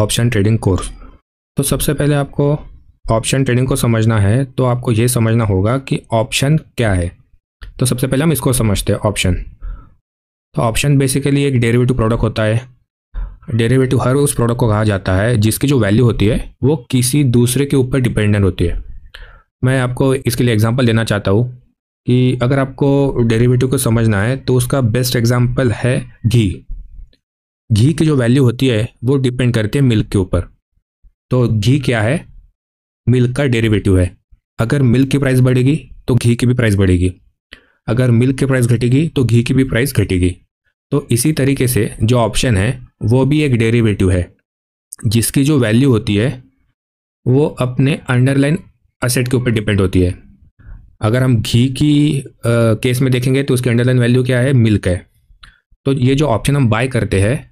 Option trading course. तो सबसे पहले आपको ऑप्शन ट्रेडिंग को समझना है तो आपको ये समझना होगा कि ऑप्शन क्या है। तो सबसे पहले हम इसको समझते हैं ऑप्शन। तो ऑप्शन बेसिकली एक डेरिवेटिव प्रोडक्ट होता है। डेरिवेटिव हर उस प्रोडक्ट को कहा जाता है जिसकी जो वैल्यू होती है वो किसी दूसरे के ऊपर डिपेंडेंट होती है। मैं आपको इसके लिए एग्जांपल देना चाहता हूँ कि अगर आपको डेरिवेटिव को समझना है तो उसका बेस्ट एग्जांपल है घी। घी की जो वैल्यू होती है वो डिपेंड करती है मिल्क के ऊपर। तो घी क्या है? मिल्क का डेरिवेटिव है। अगर मिल्क की प्राइस बढ़ेगी तो घी की भी प्राइस बढ़ेगी, अगर मिल्क की प्राइस घटेगी तो घी की भी प्राइस घटेगी। तो इसी तरीके से जो ऑप्शन है वो भी एक डेरिवेटिव है जिसकी जो वैल्यू होती है वो अपने अंडरलाइन असेट के ऊपर डिपेंड होती है। अगर हम घी की केस में देखेंगे तो उसकी अंडरलाइन वैल्यू क्या है? मिल्क है। तो ये जो ऑप्शन हम बाय करते हैं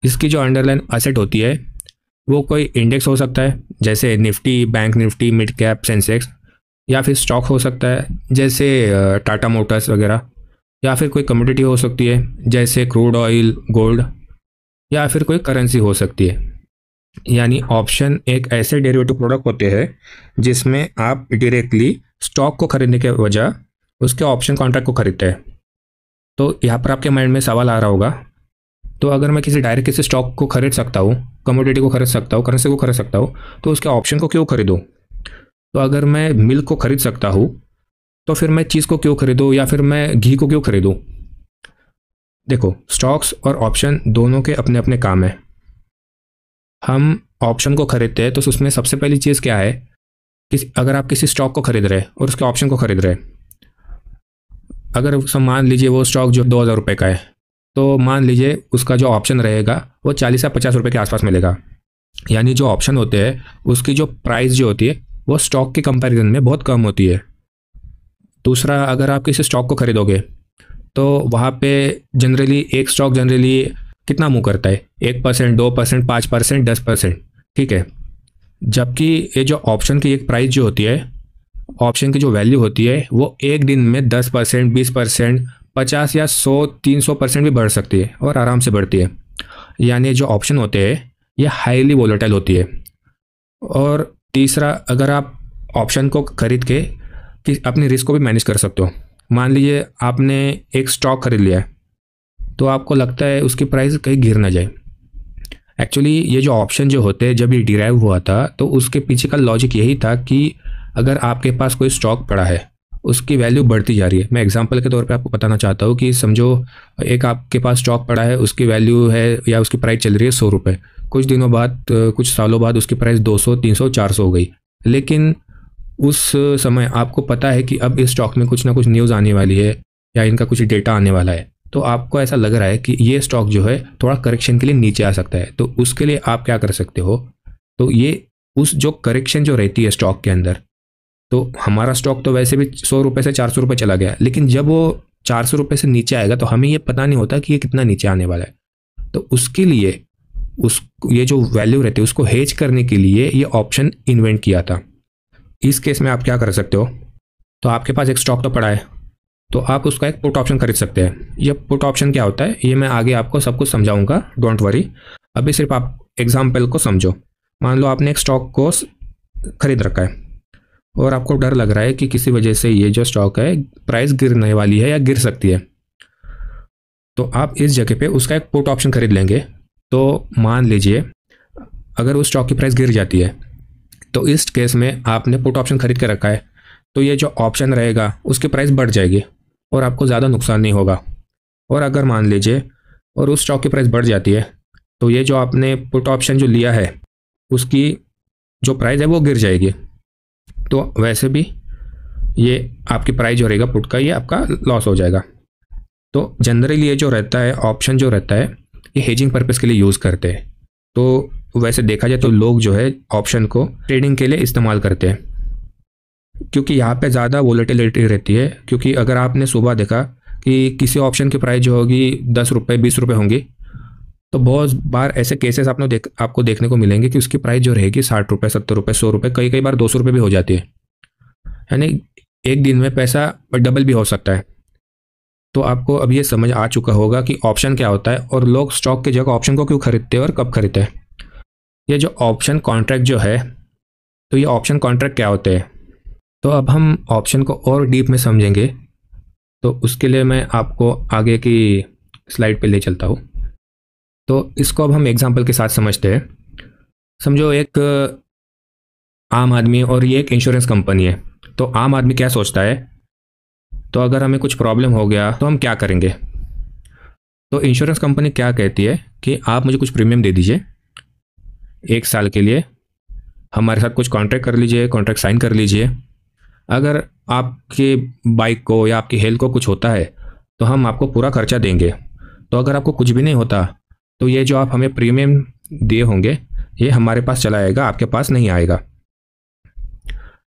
इसकी जो अंडरलाइन असेट होती है वो कोई इंडेक्स हो सकता है जैसे Nifty, bank Nifty, mid cap, Sensex, या फिर स्टॉक हो सकता है जैसे टाटा मोटर्स वगैरह, या फिर कोई कमोडिटी हो सकती है जैसे क्रूड ऑयल, गोल्ड, या फिर कोई करेंसी हो सकती है। यानी ऑप्शन एक ऐसे डेरिवेटिव प्रोडक्ट होते हैं जिसमें आप डायरेक्टली स्टॉक को खरीदने के वजह उसके ऑप्शन कॉन्ट्रैक्ट को खरीदते हैं। तो यहाँ पर आपके माइंड में सवाल आ रहा होगा, तो अगर मैं किसी स्टॉक को खरीद सकता हूँ, कमोडिटी को खरीद सकता हूँ, करेंसी को खरीद सकता हूँ, तो उसके ऑप्शन को क्यों खरीदूँ? तो अगर मैं मिल्क को खरीद सकता हूँ तो फिर मैं चीज़ को क्यों खरीदूँ या फिर मैं घी को क्यों खरीदूँ? देखो, स्टॉक्स और ऑप्शन दोनों के अपने अपने काम हैं। हम ऑप्शन को खरीदते हैं तो उसमें सबसे पहली चीज़ क्या है कि अगर आप किसी स्टॉक को खरीद रहे हैं और उसके ऑप्शन को खरीद रहे हैं, अगर मान लीजिए वो स्टॉक जो 2000 रुपये का है, तो मान लीजिए उसका जो ऑप्शन रहेगा वो 40 या 50 रुपये के आसपास मिलेगा। यानी जो ऑप्शन होते हैं उसकी जो प्राइस जो होती है वो स्टॉक के कंपैरिजन में बहुत कम होती है। दूसरा, अगर आप किसी स्टॉक को खरीदोगे तो वहाँ पे जनरली एक स्टॉक जनरली कितना मूव करता है? 1%, 2%, 5%, 10%, ठीक है। जबकि ये जो ऑप्शन की एक प्राइस जो होती है, ऑप्शन की जो वैल्यू होती है वो एक दिन में 10%, 20%, 50 या 100, 300% भी बढ़ सकती है और आराम से बढ़ती है। यानी जो ऑप्शन होते हैं ये हाईली वोलेटाइल होती है। और तीसरा, अगर आप ऑप्शन को खरीद के कि अपनी रिस्क को भी मैनेज कर सकते हो। मान लीजिए आपने एक स्टॉक खरीद लिया है तो आपको लगता है उसकी प्राइस कहीं गिर ना जाए। एक्चुअली ये जो ऑप्शन जो होते हैं जब ये डिराइव हुआ था तो उसके पीछे का लॉजिक यही था कि अगर आपके पास कोई स्टॉक पड़ा है उसकी वैल्यू बढ़ती जा रही है। मैं एग्जांपल के तौर पे आपको बताना चाहता हूँ कि समझो एक आपके पास स्टॉक पड़ा है, उसकी वैल्यू है या उसकी प्राइस चल रही है 100 रुपये। कुछ दिनों बाद, कुछ सालों बाद उसकी प्राइस 200, 300, 400 हो गई। लेकिन उस समय आपको पता है कि अब इस स्टॉक में कुछ ना कुछ न्यूज़ आने वाली है या इनका कुछ डेटा आने वाला है, तो आपको ऐसा लग रहा है कि ये स्टॉक जो है थोड़ा करेक्शन के लिए नीचे आ सकता है। तो उसके लिए आप क्या कर सकते हो? तो ये उस जो करेक्शन जो रहती है स्टॉक के अंदर, तो हमारा स्टॉक तो वैसे भी 100 रुपये से 400 रुपये चला गया, लेकिन जब वो 400 रुपये से नीचे आएगा तो हमें ये पता नहीं होता कि ये कितना नीचे आने वाला है। तो उसके लिए ये जो वैल्यू रहती है उसको हेज करने के लिए ये ऑप्शन इन्वेंट किया था। इस केस में आप क्या कर सकते हो? तो आपके पास एक स्टॉक तो पड़ा है तो आप उसका एक पुट ऑप्शन खरीद सकते हैं। ये पुट ऑप्शन क्या होता है ये मैं आगे आपको सब कुछ समझाऊंगा, डोंट वरी। अभी सिर्फ आप एग्जाम्पल को समझो। मान लो आपने एक स्टॉक को खरीद रखा है और आपको डर लग रहा है कि किसी वजह से ये जो स्टॉक है प्राइस गिरने वाली है या गिर सकती है, तो आप इस जगह पे उसका एक पुट ऑप्शन खरीद लेंगे। तो मान लीजिए अगर उस स्टॉक की प्राइस गिर जाती है तो इस केस में आपने पुट ऑप्शन खरीद के रखा है, तो ये जो ऑप्शन रहेगा उसकी प्राइस बढ़ जाएगी और आपको ज़्यादा नुकसान नहीं होगा। और अगर मान लीजिए और उस स्टॉक की प्राइस बढ़ जाती है तो ये जो आपने पुट ऑप्शन जो लिया है उसकी जो प्राइस है वो गिर जाएगी। तो वैसे भी ये आपकी प्राइस जो रहेगा पुट का, ये आपका लॉस हो जाएगा। तो जनरली ये जो रहता है ऑप्शन जो रहता है ये हेजिंग पर्पस के लिए यूज़ करते हैं। तो वैसे देखा जाए तो लोग जो है ऑप्शन को ट्रेडिंग के लिए इस्तेमाल करते हैं क्योंकि यहाँ पे ज़्यादा वोलेटिलिटी रहती है। क्योंकि अगर आपने सुबह देखा कि किसी ऑप्शन की प्राइस जो होगी 10 रुपये, 20 रुपये होंगी, तो बहुत बार ऐसे केसेस आपको देखने को मिलेंगे कि उसकी प्राइस जो रहेगी 60 रुपये, 70 रुपये, 100 रुपये, कई बार 200 रुपये भी हो जाती है। यानी एक दिन में पैसा डबल भी हो सकता है। तो आपको अब ये समझ आ चुका होगा कि ऑप्शन क्या होता है और लोग स्टॉक की जगह ऑप्शन को क्यों खरीदते हैं और कब खरीदते हैं। ये जो ऑप्शन कॉन्ट्रैक्ट जो है, तो ये ऑप्शन कॉन्ट्रैक्ट क्या होते हैं, तो अब हम ऑप्शन को और डीप में समझेंगे। तो उसके लिए मैं आपको आगे की स्लाइड पे ले चलता हूँ। तो इसको अब हम एग्जांपल के साथ समझते हैं। समझो एक आम आदमी और ये एक इंश्योरेंस कंपनी है। तो आम आदमी क्या सोचता है, तो अगर हमें कुछ प्रॉब्लम हो गया तो हम क्या करेंगे। तो इंश्योरेंस कंपनी क्या कहती है कि आप मुझे कुछ प्रीमियम दे दीजिए 1 साल के लिए, हमारे साथ कुछ कॉन्ट्रैक्ट कर लीजिए, कॉन्ट्रैक्ट साइन कर लीजिए। अगर आपके बाइक को या आपकी हेल्थ को कुछ होता है तो हम आपको पूरा खर्चा देंगे। तो अगर आपको कुछ भी नहीं होता तो ये जो आप हमें प्रीमियम दिए होंगे ये हमारे पास चला आएगा, आपके पास नहीं आएगा।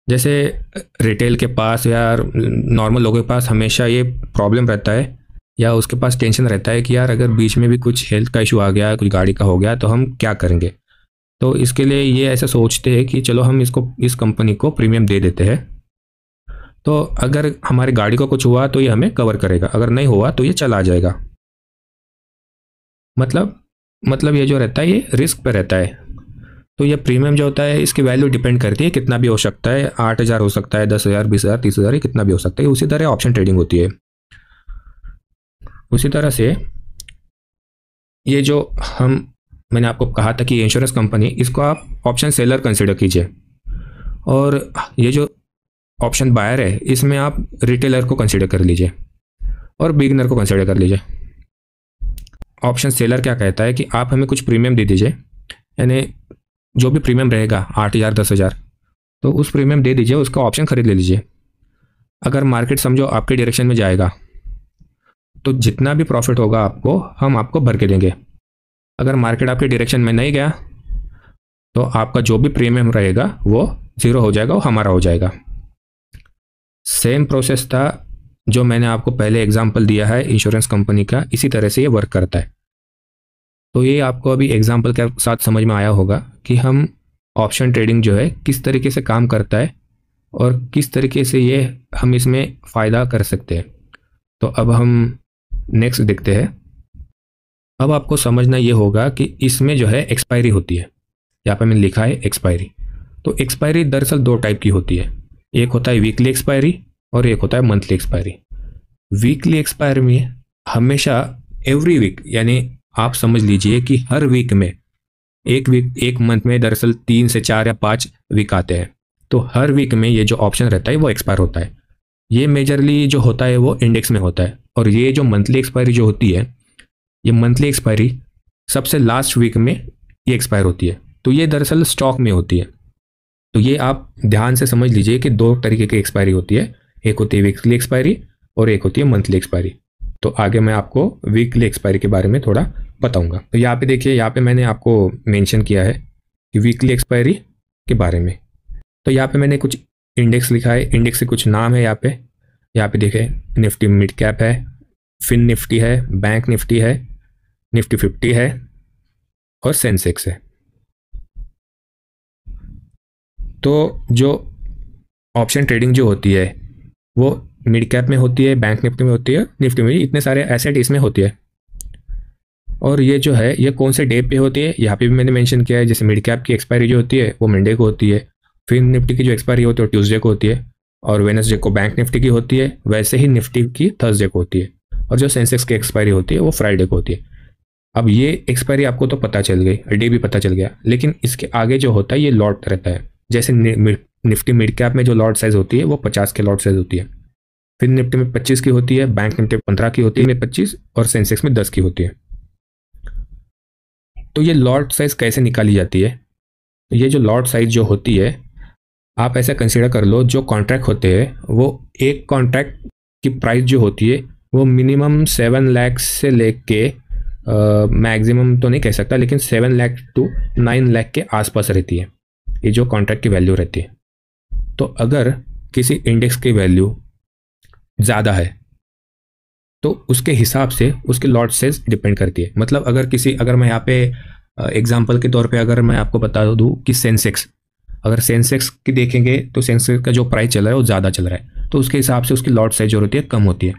जैसे रिटेल के पास या नॉर्मल लोगों के पास हमेशा ये प्रॉब्लम रहता है या उसके पास टेंशन रहता है कि यार अगर बीच में भी कुछ हेल्थ का इशू आ गया, कुछ गाड़ी का हो गया तो हम क्या करेंगे। तो इसके लिए ये ऐसा सोचते हैं कि चलो हम इस कंपनी को प्रीमियम दे देते हैं, तो अगर हमारी गाड़ी को कुछ हुआ तो ये हमें कवर करेगा, अगर नहीं हुआ तो ये चला जाएगा। मतलब ये जो रहता है ये रिस्क पे रहता है। तो ये प्रीमियम जो होता है इसकी वैल्यू डिपेंड करती है, कितना भी हो सकता है, 8,000 हो सकता है, 10,000, 20,000, 30,000, कितना भी हो सकता है। उसी तरह ऑप्शन ट्रेडिंग होती है। उसी तरह से ये जो मैंने आपको कहा था कि इंश्योरेंस कंपनी, इसको आप ऑप्शन सेलर कंसिडर कीजिए, और ये जो ऑप्शन बायर है इसमें आप रिटेलर को कंसिडर कर लीजिए और बिगिनर को कंसिडर कर लीजिए। ऑप्शन सेलर क्या कहता है कि आप हमें कुछ प्रीमियम दे दीजिए, यानी जो भी प्रीमियम रहेगा 8,000, 10,000, तो उस प्रीमियम दे दीजिए, उसका ऑप्शन खरीद ले लीजिए। अगर मार्केट समझो आपके डायरेक्शन में जाएगा तो जितना भी प्रॉफिट होगा आपको, हम आपको भर के देंगे। अगर मार्केट आपके डायरेक्शन में नहीं गया तो आपका जो भी प्रीमियम रहेगा वो ज़ीरो हो जाएगा, वो हमारा हो जाएगा। सेम प्रोसेस था जो मैंने आपको पहले एग्जांपल दिया है इंश्योरेंस कंपनी का, इसी तरह से ये वर्क करता है। तो ये आपको अभी एग्जांपल के साथ समझ में आया होगा कि हम ऑप्शन ट्रेडिंग जो है किस तरीके से काम करता है और किस तरीके से ये हम इसमें फ़ायदा कर सकते हैं। तो अब हम नेक्स्ट देखते हैं। अब आपको समझना ये होगा कि इसमें जो है एक्सपायरी होती है। यहाँ पे मैंने लिखा है एक्सपायरी। तो एक्सपायरी दरअसल 2 टाइप की होती है, एक होता है वीकली एक्सपायरी और एक होता है मंथली एक्सपायरी। वीकली एक्सपायरी में हमेशा एवरी वीक, यानी आप समझ लीजिए कि हर वीक में एक मंथ में दरअसल 3 से 4 या 5 वीक आते हैं। तो हर वीक में ये जो ऑप्शन रहता है वो एक्सपायर होता है। ये मेजरली जो होता है वो इंडेक्स में होता है, और ये जो मंथली एक्सपायरी जो होती है, ये मंथली एक्सपायरी सबसे लास्ट वीक में ये एक्सपायर होती है। तो ये दरअसल स्टॉक में होती है। तो ये आप ध्यान से समझ लीजिए कि 2 तरीके की एक्सपायरी होती है, एक होती है वीकली एक्सपायरी और एक होती है मंथली एक्सपायरी। तो आगे मैं आपको वीकली एक्सपायरी के बारे में थोड़ा बताऊंगा। तो यहाँ पे देखिए, यहाँ पे मैंने आपको मेंशन किया है कि वीकली एक्सपायरी के बारे में। तो यहाँ पे मैंने कुछ इंडेक्स लिखा है, इंडेक्स के कुछ नाम है यहाँ पे देखिए, निफ्टी मिड कैप है, फिन निफ्टी है, बैंक निफ्टी है, निफ्टी 50 है और सेंसेक्स है। तो जो ऑप्शन ट्रेडिंग जो होती है वो मिड कैप में होती है, बैंक निफ्टी में होती है, निफ्टी में, इतने सारे एसेट इसमें होती है। और ये जो है ये कौन से डे पे होती है, यहाँ पे भी मैंने मेंशन किया है। जैसे मिड कैप की एक्सपायरी जो होती है वो मंडे को होती है, फिर निफ्टी की जो एक्सपायरी होती है वो ट्यूसडे को होती है, और वेडनेसडे को बैंक निफ्टी की होती है। वैसे ही निफ्टी की थर्सडे को होती है, और जो सेंसेक्स की एक्सपायरी होती है वो फ्राइडे को होती है। अब ये एक्सपायरी आपको तो पता चल गई, डे भी पता चल गया, लेकिन इसके आगे जो होता है ये लॉट रहता है। जैसे निफ्टी मिड कैप में जो लॉट साइज होती है वो 50 के लॉट साइज होती है, फिर निफ्टी में 25 की होती है, बैंक निफ्टी में 15 की होती है, 25, और सेंसेक्स में 10 की होती है। तो ये लॉट साइज कैसे निकाली जाती है, ये जो लॉट साइज जो होती है आप ऐसा कंसीडर कर लो, जो कॉन्ट्रैक्ट होते हैं वो एक कॉन्ट्रैक्ट की प्राइस जो होती है वो मिनिमम 7 लाख से लेके मैक्सिमम तो नहीं कह सकता, लेकिन 7 लाख टू 9 लाख के आसपास रहती है, ये जो कॉन्ट्रैक्ट की वैल्यू रहती है। तो अगर किसी इंडेक्स की वैल्यू ज़्यादा है तो उसके हिसाब से उसके लॉट साइज डिपेंड करती है। मतलब अगर मैं यहाँ पे एग्जांपल के तौर पे अगर मैं आपको बता दूँ कि अगर सेंसेक्स की देखेंगे तो सेंसेक्स का जो प्राइस चल रहा है वो ज़्यादा चल रहा है, तो उसके हिसाब से उसकी लॉट साइज जो होती है कम होती है।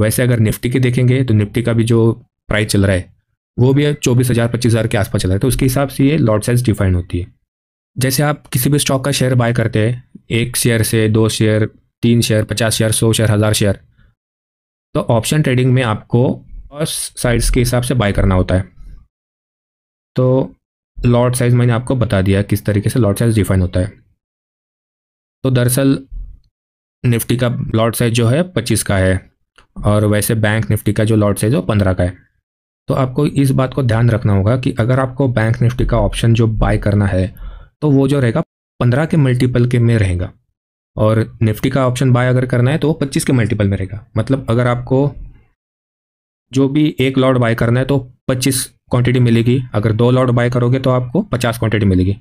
वैसे अगर निफ्टी की देखेंगे तो निफ्टी का भी जो प्राइस चल रहा है वो भी 24,000 25,000 के आसपास चल रहा है, तो उसके हिसाब से ये लॉट साइज डिफाइन होती है। जैसे आप किसी भी स्टॉक का शेयर बाय करते हैं, 1 शेयर से 2 share 3 share 50 share 100 share 1000 share, तो ऑप्शन ट्रेडिंग में आपको साइज के हिसाब से बाय करना होता है। तो लॉट साइज मैंने आपको बता दिया किस तरीके से लॉट साइज डिफाइन होता है। तो दरअसल निफ्टी का लॉट साइज जो है 25 का है, और वैसे बैंक निफ्टी का जो लॉट साइज है वो 15 का है। तो आपको इस बात को ध्यान रखना होगा कि अगर आपको बैंक निफ्टी का ऑप्शन जो बाय करना है तो वो जो रहेगा 15 के मल्टीपल के में रहेगा, और निफ्टी का ऑप्शन बाय अगर करना है तो वो 25 के मल्टीपल में रहेगा। मतलब अगर आपको जो भी एक लॉट बाय करना है तो 25 क्वांटिटी मिलेगी, अगर 2 लॉट बाय करोगे तो आपको 50 क्वांटिटी मिलेगी।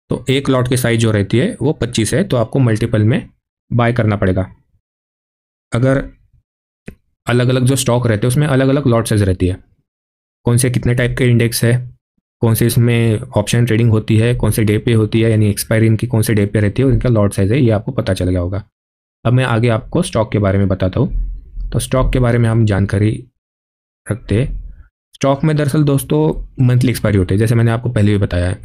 तो एक लॉट की साइज जो रहती है वो 25 है, तो आपको मल्टीपल में बाय करना पड़ेगा। अगर अलग अलग जो स्टॉक रहते हैं उसमें अलग अलग लॉट साइज रहती है, कौन से कितने टाइप के इंडेक्स है, कौन से इसमें ऑप्शन ट्रेडिंग होती है, कौन से डे पे होती है, यानी एक्सपायरी इनकी कौन से डे पे रहती है और इनका लॉट साइज है, ये आपको पता चल गया होगा। अब मैं आगे आपको स्टॉक के बारे में बताता हूँ। तो स्टॉक के बारे में हम जानकारी रखते हैं। स्टॉक में दरअसल दोस्तों मंथली एक्सपायरी होती है, जैसे मैंने आपको पहले भी बताया है।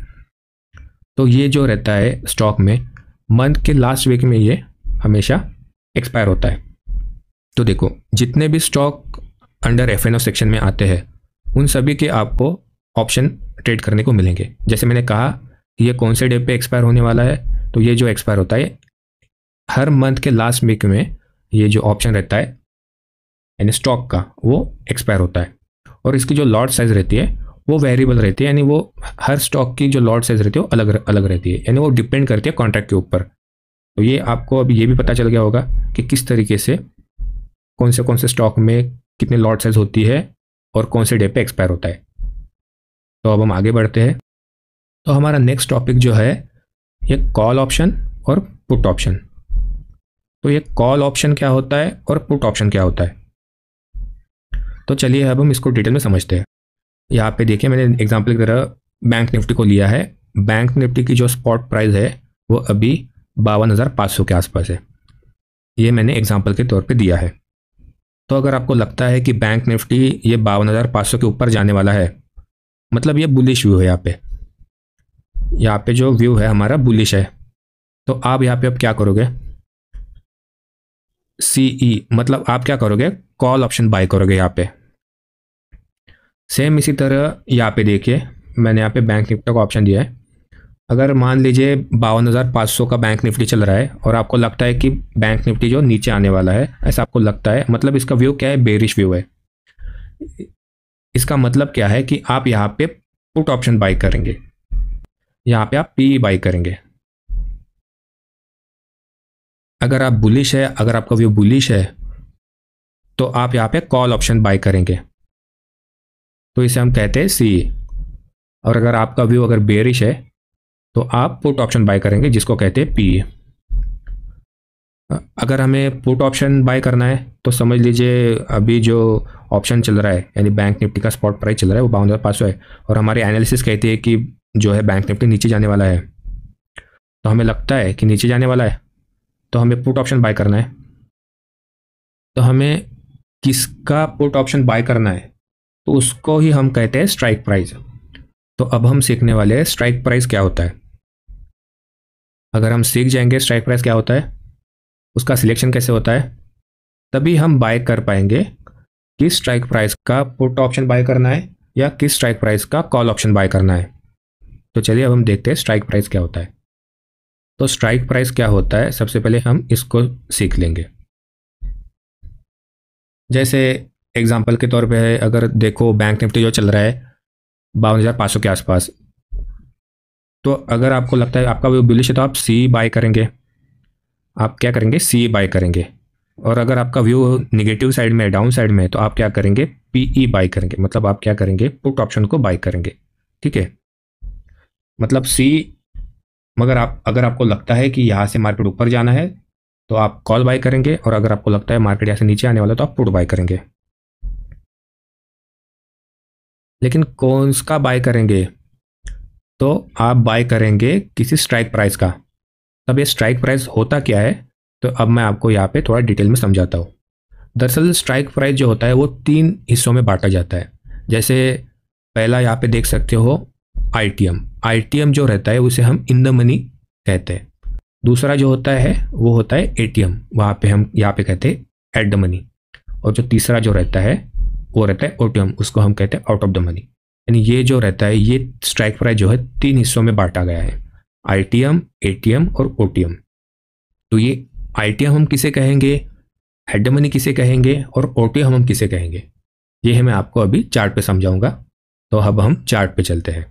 तो ये जो रहता है स्टॉक में मंथ के लास्ट वीक में ये हमेशा एक्सपायर होता है। तो देखो जितने भी स्टॉक अंडर एफ सेक्शन में आते हैं उन सभी के आपको ऑप्शन ट्रेड करने को मिलेंगे। जैसे मैंने कहा कि ये कौन से डे पे एक्सपायर होने वाला है, तो ये जो एक्सपायर होता है हर मंथ के लास्ट वीक में, ये जो ऑप्शन रहता है यानी स्टॉक का वो एक्सपायर होता है। और इसकी जो लॉट साइज रहती है वो वेरिएबल रहती है, यानी वो हर स्टॉक की जो लॉट साइज रहती है वो अलग अलग रहती है, यानी वो डिपेंड करती है कॉन्ट्रैक्ट के ऊपर। तो ये आपको अब ये भी पता चल गया होगा कि किस तरीके से कौन से स्टॉक में कितनी लॉट साइज होती है और कौन से डे पे एक्सपायर होता है। तो अब हम आगे बढ़ते हैं। तो हमारा नेक्स्ट टॉपिक जो है ये कॉल ऑप्शन और पुट ऑप्शन। तो ये कॉल ऑप्शन क्या होता है और पुट ऑप्शन क्या होता है, तो चलिए अब हम इसको डिटेल में समझते हैं। यहाँ पे देखिए मैंने एग्जांपल की तरह बैंक निफ्टी को लिया है। बैंक निफ्टी की जो स्पॉट प्राइस है वो अभी 52,500 के आसपास है, ये मैंने एग्जांपल के तौर पे दिया है। तो अगर आपको लगता है कि बैंक निफ्टी ये 52,500 के ऊपर जाने वाला है, मतलब ये बुलिश व्यू है, यहाँ पे जो व्यू है हमारा बुलिश है, तो आप यहाँ पे अब क्या करोगे, CE मतलब आप क्या करोगे, कॉल ऑप्शन बाय करोगे यहाँ पे। सेम इसी तरह यहाँ पे देखिए मैंने यहाँ पे बैंक निफ्टी का ऑप्शन दिया है। अगर मान लीजिए 52,500 का बैंक निफ्टी चल रहा है और आपको लगता है कि बैंक निफ्टी जो नीचे आने वाला है, ऐसा आपको लगता है, मतलब इसका व्यू क्या है, बेरिश व्यू है। इसका मतलब क्या है कि आप यहाँ पे पुट ऑप्शन बाय करेंगे, यहाँ पे आप PE बाय करेंगे। अगर आप बुलिश है, अगर आपका व्यू बुलिश है तो आप यहाँ पे कॉल ऑप्शन बाय करेंगे, तो इसे हम कहते हैं CE। और अगर आपका व्यू अगर बेरिश है तो आप पुट ऑप्शन बाय करेंगे, जिसको कहते हैं PE। अगर हमें पुट ऑप्शन बाय करना है तो समझ लीजिए अभी जो ऑप्शन चल रहा है यानी बैंक निफ्टी का स्पॉट प्राइस चल रहा है वो 52,500 है, और हमारे एनालिसिस कहती है कि जो है बैंक निफ्टी नीचे जाने वाला है, तो हमें लगता है कि नीचे जाने वाला है, तो हमें पुट ऑप्शन बाय करना है। तो हमें किसका पुट ऑप्शन बाय करना है, तो उसको ही हम कहते हैं स्ट्राइक प्राइस। तो अब हम सीखने वाले हैं स्ट्राइक प्राइस क्या होता है। अगर हम सीख जाएंगे स्ट्राइक प्राइस क्या होता है, उसका सिलेक्शन कैसे होता है, तभी हम बाय कर पाएंगे किस स्ट्राइक प्राइस का पुट ऑप्शन बाय करना है या किस स्ट्राइक प्राइस का कॉल ऑप्शन बाय करना है। तो चलिए अब हम देखते हैं स्ट्राइक प्राइस क्या होता है। तो स्ट्राइक प्राइस क्या होता है, सबसे पहले हम इसको सीख लेंगे। जैसे एग्जांपल के तौर पे है, अगर देखो बैंक निफ्टी जो चल रहा है 52,500 के आसपास, तो अगर आपको लगता है आपका व्यू बुलिश है तो आप CE बाय करेंगे। आप क्या करेंगे, CE बाय करेंगे। और अगर आपका व्यू निगेटिव साइड में, डाउन साइड में है, तो आप क्या करेंगे, PE बाय करेंगे। मतलब आप क्या करेंगे, पुट ऑप्शन को बाय करेंगे। ठीक है, मतलब CE, मगर अगर आपको लगता है कि यहाँ से मार्केट ऊपर जाना है तो आप कॉल बाय करेंगे, और अगर आपको लगता है मार्केट यहाँ से नीचे आने वाला है तो आप पुट बाय करेंगे। लेकिन कौन सा बाय करेंगे, तो आप बाय करेंगे किसी स्ट्राइक प्राइस का। तब ये स्ट्राइक प्राइस होता क्या है, तो अब मैं आपको यहाँ पे थोड़ा डिटेल में समझाता हूँ। दरअसल स्ट्राइक प्राइस जो होता है वो 3 हिस्सों में बांटा जाता है। जैसे पहला यहाँ पे देख सकते हो आईटीएम जो रहता है उसे हम इन द मनी कहते हैं। दूसरा जो होता है वो होता है एटीएम, वहाँ पे हम यहाँ पे कहते हैं एट द मनी। और जो तीसरा जो रहता है वो रहता है ओटीएम, उसको हम कहते हैं आउट ऑफ द मनी। यानी ये जो रहता है ये स्ट्राइक प्राइस जो है 3 हिस्सों में बांटा गया है, आईटीएम, एटीएम और ओटीएम। तो ये आईटीएम हम किसे कहेंगे, एट द मनी किसे कहेंगे और ओटीएम हम किसे कहेंगे, ये है मैं आपको अभी चार्ट पे समझाऊंगा। तो अब हम चार्ट पे चलते हैं।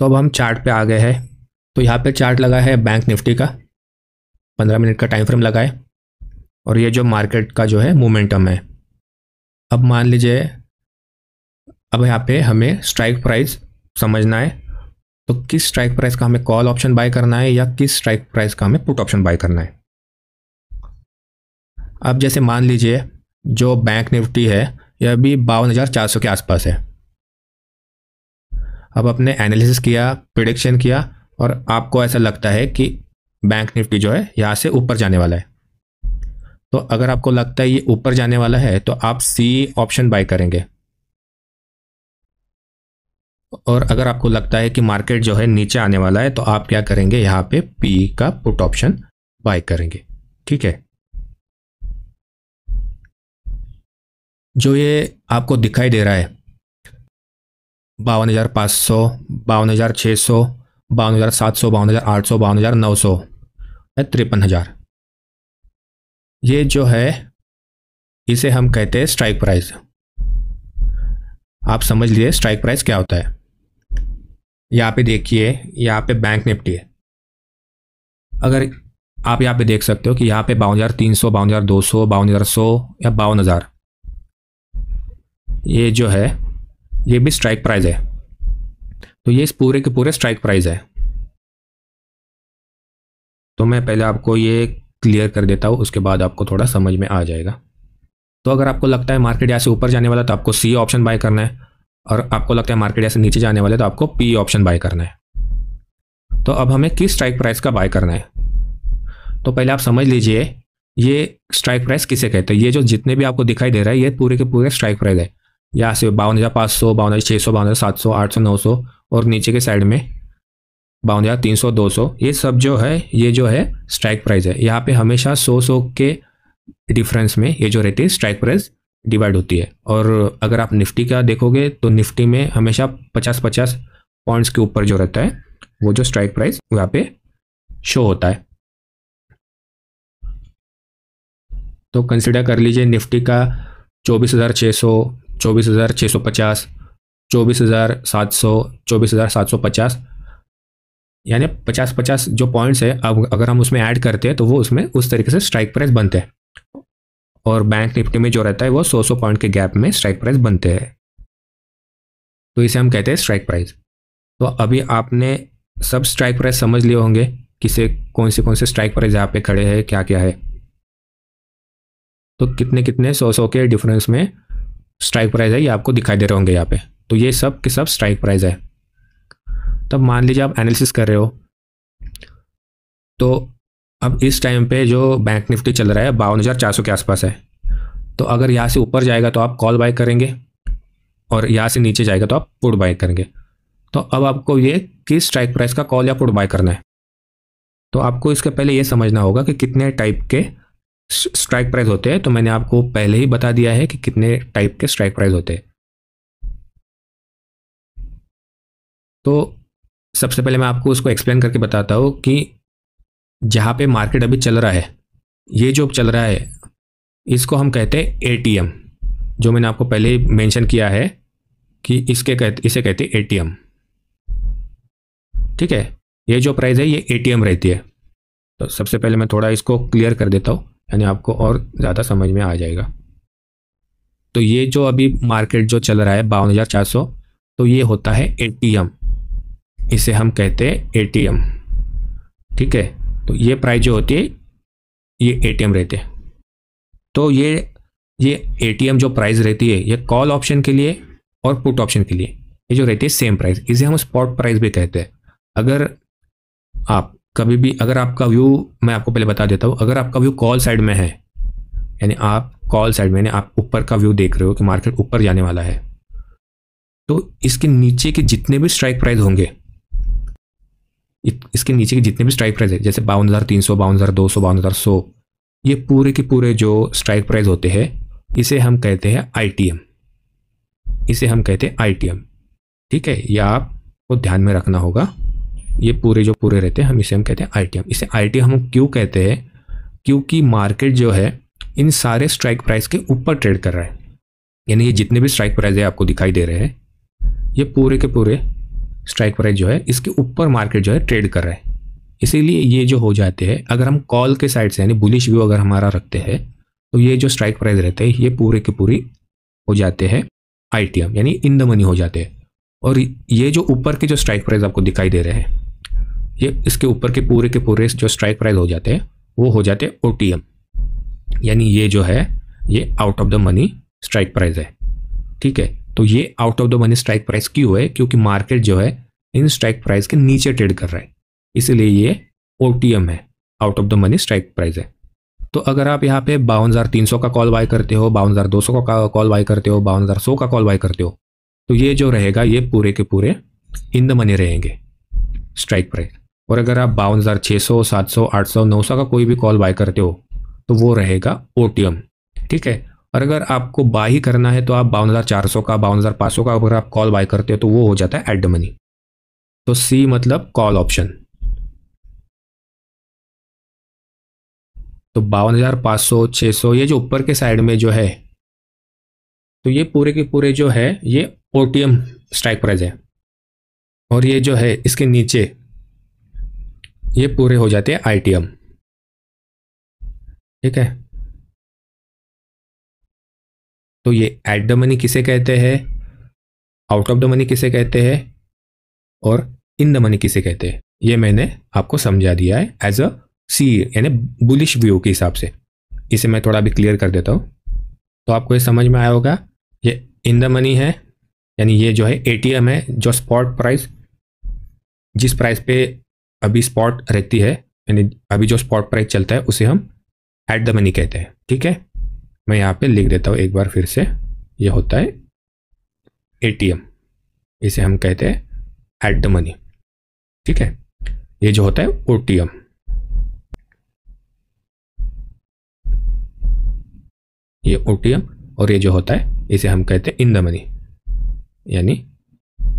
तो अब हम चार्ट पे आ गए हैं। तो यहाँ पे चार्ट लगा है बैंक निफ्टी का, 15 मिनट का टाइम फ्रेम लगा है और ये जो मार्केट का जो है मोमेंटम है। अब मान लीजिए अब यहाँ पे हमें स्ट्राइक प्राइस समझना है, तो किस स्ट्राइक प्राइस का हमें कॉल ऑप्शन बाय करना है या किस स्ट्राइक प्राइस का हमें पुट ऑप्शन बाय करना है। अब जैसे मान लीजिए जो बैंक निफ्टी है यह अभी 52,400 के आसपास है। अब आपने एनालिसिस किया, प्रिडिक्शन किया और आपको ऐसा लगता है कि बैंक निफ्टी जो है यहाँ से ऊपर जाने वाला है। तो अगर आपको लगता है ये ऊपर जाने वाला है तो आप सी ऑप्शन बाय करेंगे। और अगर आपको लगता है कि मार्केट जो है नीचे आने वाला है तो आप क्या करेंगे, यहाँ पे पी का पुट ऑप्शन बाय करेंगे। ठीक है, जो ये आपको दिखाई दे रहा है 52,500, 52,600, 52,700, 52,800, 52,900, 53,000, ये जो है इसे हम कहते हैं स्ट्राइक प्राइस। आप समझ लिए स्ट्राइक प्राइस क्या होता है। यहाँ पे देखिए, यहाँ पे बैंक निफ्टी है। अगर आप यहाँ पे देख सकते हो कि यहाँ पे 52,300, 52,200, 52,100 या 52,000, ये जो है ये भी स्ट्राइक प्राइस है। तो ये इस पूरे के पूरे स्ट्राइक प्राइस है। तो मैं पहले आपको ये क्लियर कर देता हूँ, उसके बाद आपको थोड़ा समझ में आ जाएगा। तो अगर आपको लगता है मार्केट यहाँ से ऊपर जाने वाला तो आपको सी ऑप्शन बाय करना है, और आपको लगता है मार्केट यहाँ से नीचे जाने वाला है तो आपको पी ऑप्शन बाय करना है। तो अब हमें किस स्ट्राइक प्राइस का बाय करना है, तो पहले आप समझ लीजिए ये स्ट्राइक प्राइस किसे कहते हैं। ये जो जितने भी आपको दिखाई दे रहा है ये पूरे के पूरे स्ट्राइक प्राइस है। यहाँ से 52,500, 52,600, 52,700, 800, 900 और नीचे के साइड में 52,300, 200, ये सब जो है ये जो है स्ट्राइक प्राइस है। यहाँ पे हमेशा 100 के डिफरेंस में ये जो रहती है स्ट्राइक प्राइस डिवाइड होती है। और अगर आप निफ्टी का देखोगे तो निफ्टी में हमेशा 50-50 पॉइंट्स के ऊपर जो रहता है वो जो स्ट्राइक प्राइस यहाँ पे शो होता है। तो कंसिडर कर लीजिए निफ्टी का 24,600, 24,650, 24,700, 24,750, यानी 50-50 जो पॉइंट्स है, अब अगर हम उसमें ऐड करते हैं तो वो उसमें उस तरीके से स्ट्राइक प्राइस बनते हैं। और बैंक निफ्टी में जो रहता है वो 100 पॉइंट के गैप में स्ट्राइक प्राइस बनते हैं। तो इसे हम कहते हैं स्ट्राइक प्राइस। तो अभी आपने सब स्ट्राइक प्राइस समझ लिए होंगे, किसे कौन से स्ट्राइक प्राइस यहाँ पे खड़े हैं, क्या क्या है। तो कितने कितने 100 के डिफरेंस में स्ट्राइक प्राइस है ये आपको दिखाई दे रहे होंगे यहाँ पे। तो ये सब के सब स्ट्राइक प्राइस है। तब मान लीजिए आप एनालिसिस कर रहे हो, तो अब इस टाइम पे जो बैंक निफ्टी चल रहा है 52,400 के आसपास है। तो अगर यहाँ से ऊपर जाएगा तो आप कॉल बाय करेंगे और यहाँ से नीचे जाएगा तो आप पुट बाय करेंगे। तो अब आपको ये किस स्ट्राइक प्राइस का कॉल या पुट बाय करना है। तो आपको इसके पहले ये समझना होगा कि कितने टाइप के स्ट्राइक प्राइस होते हैं। तो मैंने आपको पहले ही बता दिया है कि कितने टाइप के स्ट्राइक प्राइस होते हैं। तो सबसे पहले मैं आपको उसको एक्सप्लेन करके बताता हूँ कि जहाँ पे मार्केट अभी चल रहा है, ये जो चल रहा है इसको हम कहते हैं एटीएम। जो मैंने आपको पहले ही मेंशन किया है कि इसे कहते हैं एटीएम। ठीक है, ये जो प्राइस है ये एटीएम रहती है। तो सबसे पहले मैं थोड़ा इसको क्लियर कर देता हूँ, यानी आपको और ज़्यादा समझ में आ जाएगा। तो ये जो अभी मार्केट जो चल रहा है 52,400, तो ये होता है एटीएम, इसे हम कहते हैं एटीएम। ठीक है, तो ये प्राइस जो होती है ये एटीएम रहते हैं। तो ये एटीएम जो प्राइस रहती है ये कॉल ऑप्शन के लिए और पुट ऑप्शन के लिए ये जो रहती है सेम प्राइस, इसे हम स्पॉट प्राइस भी कहते हैं। अगर आप कभी भी, अगर आपका व्यू, मैं आपको पहले बता देता हूँ, अगर आपका व्यू कॉल साइड में है, यानी आप कॉल साइड में, यानी आप ऊपर का व्यू देख रहे हो कि मार्केट ऊपर जाने वाला है, तो इसके नीचे के जितने भी स्ट्राइक प्राइस होंगे, इसके नीचे के जितने भी स्ट्राइक प्राइस है, जैसे 52,300, 52,200, 52,100, ये पूरे के पूरे जो स्ट्राइक प्राइस होते हैं इसे हम कहते हैं आईटीएम। इसे हम कहते हैं आईटीएम। ठीक है, यह आपको ध्यान में रखना होगा। ये पूरे जो पूरे रहते हैं हम इसे हम कहते हैं आईटीएम। इसे आईटीएम हम क्यों कहते हैं? क्योंकि मार्केट जो है इन सारे स्ट्राइक प्राइस के ऊपर ट्रेड कर रहा है। यानी ये जितने भी स्ट्राइक प्राइस है आपको दिखाई दे रहे हैं, ये पूरे के पूरे स्ट्राइक प्राइस जो है इसके ऊपर मार्केट जो है ट्रेड कर रहा है। इसीलिए ये जो हो जाते हैं, अगर हम कॉल के साइड से यानी बुलिश व्यू अगर हमारा रखते हैं तो ये जो स्ट्राइक प्राइस रहते हैं ये पूरे के पूरी हो जाते हैं आईटीएम, यानी इन द मनी हो जाते हैं। और ये जो ऊपर के जो स्ट्राइक प्राइस आपको दिखाई दे रहे हैं, ये इसके ऊपर के पूरे जो स्ट्राइक प्राइस हो जाते हैं वो हो जाते हैं ओटीएम, यानी ये जो है ये out of the money strike price है। ठीक है, तो ये out of the money strike price क्यों है? क्योंकि मार्केट जो है इन स्ट्राइक प्राइस के नीचे ट्रेड कर रहा है, इसलिए ये ओटीएम है, out of the money strike price है। तो अगर आप यहाँ पे 52,300 का कॉल बाय करते हो, 52,200 का कॉल बाय करते हो, 52,100 का कॉल बाय करते हो, तो ये जो रहेगा ये पूरे के पूरे इन द मनी रहेंगे स्ट्राइक प्राइस। और अगर आप 52,600, 700, 800, 900 का कोई भी कॉल बाय करते हो तो वो रहेगा ओटीएम। ठीक है, और अगर आपको बाय ही करना है तो आप 52,400 का, 52,500 का अगर आप कॉल बाय करते हो तो वो हो जाता है एट द मनी। तो सी मतलब कॉल ऑप्शन। तो 52,500, 600 ये जो ऊपर के साइड में जो है, तो ये पूरे के पूरे जो है ये ओटीएम स्ट्राइक प्राइस है। और ये जो है इसके नीचे ये पूरे हो जाते हैं आईटीएम। ठीक है, तो ये एट द मनी किसे कहते हैं, आउट ऑफ द मनी किसे कहते हैं, और इन द मनी किसे कहते हैं, ये मैंने आपको समझा दिया है एज अ सी यानी बुलिश व्यू के हिसाब से। इसे मैं थोड़ा भी क्लियर कर देता हूँ तो आपको ये समझ में आया होगा। ये इन द मनी है, यानी ये जो है एटीएम है, जो स्पॉट प्राइस, जिस प्राइस पे अभी स्पॉट रहती है, यानी अभी जो स्पॉट प्राइस चलता है उसे हम एट द मनी कहते हैं। ठीक है, मैं यहाँ पे लिख देता हूँ एक बार फिर से। ये होता है एटीएम, इसे हम कहते हैं एट द मनी। ठीक है, ये जो होता है ओटीएम। ये ओटीएम, और ये जो होता है इसे हम कहते हैं इन द मनी यानी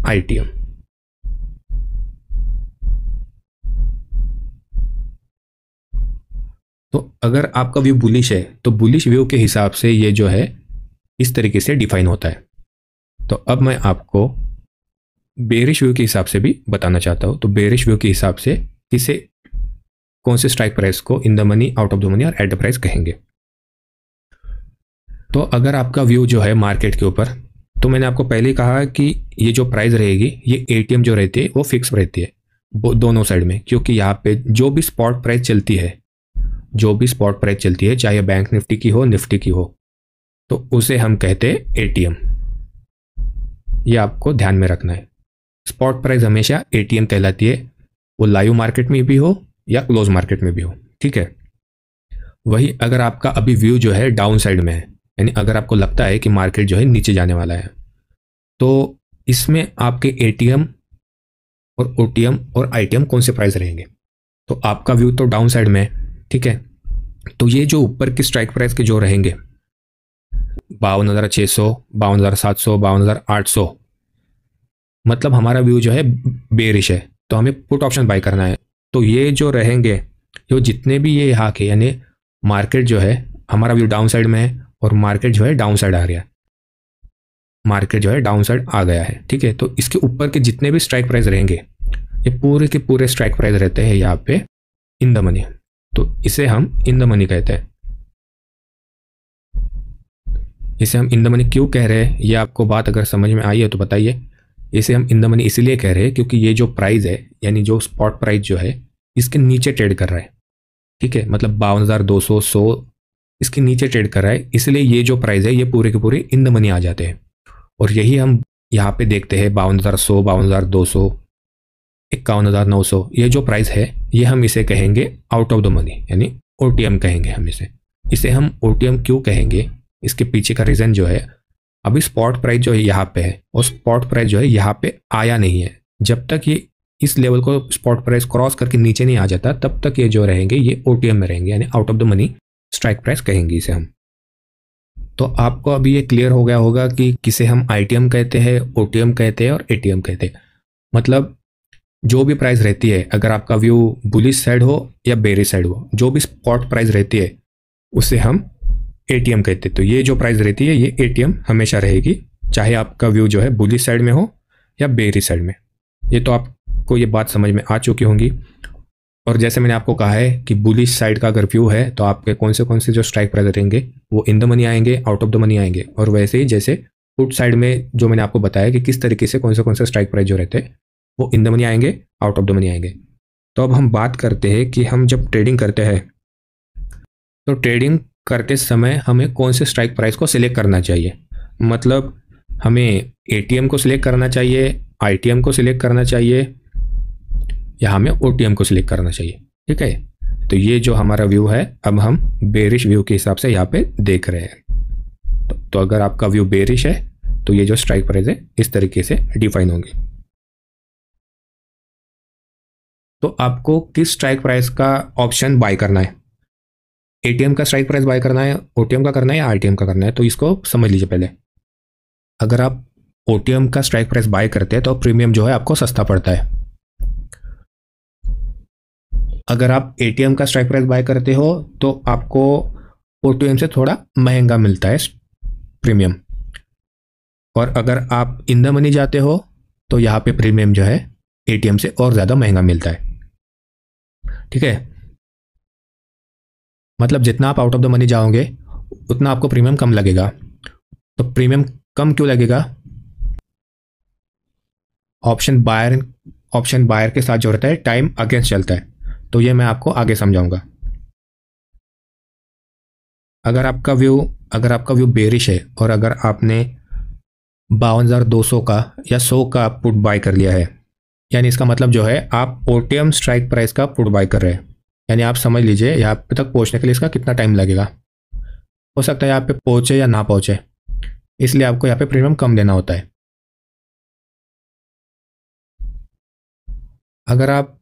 आईटीएम। तो अगर आपका व्यू बुलिश है तो बुलिश व्यू के हिसाब से ये जो है इस तरीके से डिफाइन होता है। तो अब मैं आपको बेरिश व्यू के हिसाब से भी बताना चाहता हूं। तो बेरिश व्यू के हिसाब से किसे, कौन से स्ट्राइक प्राइस को इन the money, out of the money और एट द प्राइस कहेंगे। तो अगर आपका व्यू जो है मार्केट के ऊपर, तो मैंने आपको पहले ही कहा कि ये जो प्राइस रहेगी ये एटीएम जो रहती है वो फिक्स रहती है दोनों साइड में, क्योंकि यहाँ पे जो भी स्पॉट प्राइस चलती है, जो भी स्पॉट प्राइस चलती है, चाहे बैंक निफ्टी की हो, निफ्टी की हो, तो उसे हम कहते हैं एटीएम। ये आपको ध्यान में रखना है। स्पॉट प्राइस हमेशा एटीएम कहलाती है, वो लाइव मार्केट में भी हो या क्लोज मार्केट में भी हो। ठीक है, वही अगर आपका अभी व्यू जो है डाउन साइड में है, यानी अगर आपको लगता है कि मार्केट जो है नीचे जाने वाला है, तो इसमें आपके एटीएम और ओटीएम और आईटीएम कौन से प्राइस रहेंगे। तो आपका व्यू तो डाउन साइड में है। ठीक है, तो ये जो ऊपर के स्ट्राइक प्राइस के जो रहेंगे 52,600, 52,700, 52,800, मतलब हमारा व्यू जो है बेरिश है, तो हमें पुट ऑप्शन बाय करना है। तो ये जो रहेंगे, जो जितने भी ये यहाँ के, यानी मार्केट जो है हमारा व्यू डाउन साइड में है और मार्केट जो है डाउन साइड आ रहा है, मार्केट जो है डाउन साइड आ गया है। ठीक है, तो इसके ऊपर के जितने भी स्ट्राइक प्राइस रहेंगे ये पूरे के पूरे स्ट्राइक प्राइस रहते हैं यहाँ पे इन द मनी, तो इसे हम इन द मनी कहते हैं। इसे हम इन द मनी क्यों कह रहे हैं, ये आपको बात अगर समझ में आई है तो बताइए। इसे हम इन द मनी इसलिए कह रहे हैं क्योंकि ये जो प्राइस है, यानी जो स्पॉट प्राइस जो है इसके नीचे ट्रेड कर रहा है। ठीक है, मतलब 52,200, 100 इसके नीचे ट्रेड कर रहा है, इसलिए ये जो प्राइस है ये पूरे के पूरे इन द मनी आ जाते हैं। और यही हम यहाँ पे देखते हैं 52,100, 52,200, 51,900, ये जो प्राइस है ये हम इसे कहेंगे आउट ऑफ द मनी यानी ओटीएम कहेंगे हम इसे। इसे हम ओटीएम क्यों कहेंगे, इसके पीछे का रीज़न जो है अभी स्पॉट प्राइस जो है यहाँ पे है और स्पॉट प्राइस जो है यहाँ पे आया नहीं है। जब तक ये इस लेवल को स्पॉट प्राइस क्रॉस करके नीचे नहीं आ जाता तब तक ये जो रहेंगे ये ओटीएम में रहेंगे, यानी out of the money strike price कहेंगे इसे हम। तो आपको अभी ये क्लियर हो गया होगा कि किसे हम आईटीएम कहते हैं, ओटीएम कहते हैं और एटीएम कहते हैं। मतलब जो भी प्राइस रहती है, अगर आपका व्यू बुलिश साइड हो या बेरिश साइड हो, जो भी स्पॉट प्राइस रहती है उसे हम एटीएम कहते हैं। तो ये जो प्राइस रहती है ये एटीएम हमेशा रहेगी, चाहे आपका व्यू जो है बुलिश साइड में हो या बेरिश साइड में। ये तो आपको ये बात समझ में आ चुकी होंगी। और जैसे मैंने आपको कहा है कि बुलिश साइड का अगर व्यू है तो आपके कौन से जो स्ट्राइक प्राइस रहेंगे वो इन द मनी आएंगे, आउट ऑफ द मनी आएंगे। और वैसे ही जैसे पुट साइड में जो मैंने आपको बताया कि किस तरीके से कौन से स्ट्राइक प्राइस जो रहते हैं वो इन द मनी आएंगे, आउट ऑफ द मनी आएंगे। तो अब हम बात करते हैं कि हम जब ट्रेडिंग करते हैं तो ट्रेडिंग करते समय हमें कौन से स्ट्राइक प्राइस को सिलेक्ट करना चाहिए। मतलब हमें एटीएम को सिलेक्ट करना चाहिए, आईटीएम को सिलेक्ट करना चाहिए या हमें ओटीएम को सिलेक्ट करना चाहिए। ठीक है, तो ये जो हमारा व्यू है अब हम बेरिश व्यू के हिसाब से यहाँ पे देख रहे हैं। तो अगर आपका व्यू बेरिश है तो ये जो स्ट्राइक प्राइस है इस तरीके से डिफाइन होंगे। तो आपको किस स्ट्राइक प्राइस का ऑप्शन बाय करना है, एटीएम का स्ट्राइक प्राइस बाय करना है, ओटीएम का करना है या आईटीएम का करना है, तो इसको समझ लीजिए पहले। अगर आप ओटीएम का स्ट्राइक प्राइस बाय करते हैं तो प्रीमियम जो है आपको सस्ता पड़ता है। अगर आप एटीएम का स्ट्राइक प्राइस बाय करते हो तो आपको ओटीएम से थोड़ा महंगा मिलता है प्रीमियम। और अगर आप इन द मनी जाते हो तो यहाँ पे प्रीमियम जो है एटीएम से और ज़्यादा महंगा मिलता है। ठीक है, मतलब जितना आप आउट ऑफ द मनी जाओगे उतना आपको प्रीमियम कम लगेगा। तो प्रीमियम कम क्यों लगेगा? ऑप्शन बायर के साथ जो रहता है टाइम अगेंस्ट चलता है। तो ये मैं आपको आगे समझाऊंगा। अगर आपका व्यू बेरिश है और अगर आपने 52,200 का या 100 का पुट बाय कर लिया है, यानी इसका मतलब जो है आप ओटीएम स्ट्राइक प्राइस का पुट बाय कर रहे हैं। यानी आप समझ लीजिए यहाँ पे तक पहुँचने के लिए इसका कितना टाइम लगेगा। हो सकता है यहाँ पे पहुँचे या ना पहुँचे, इसलिए आपको यहाँ पे प्रीमियम कम देना होता है। अगर आप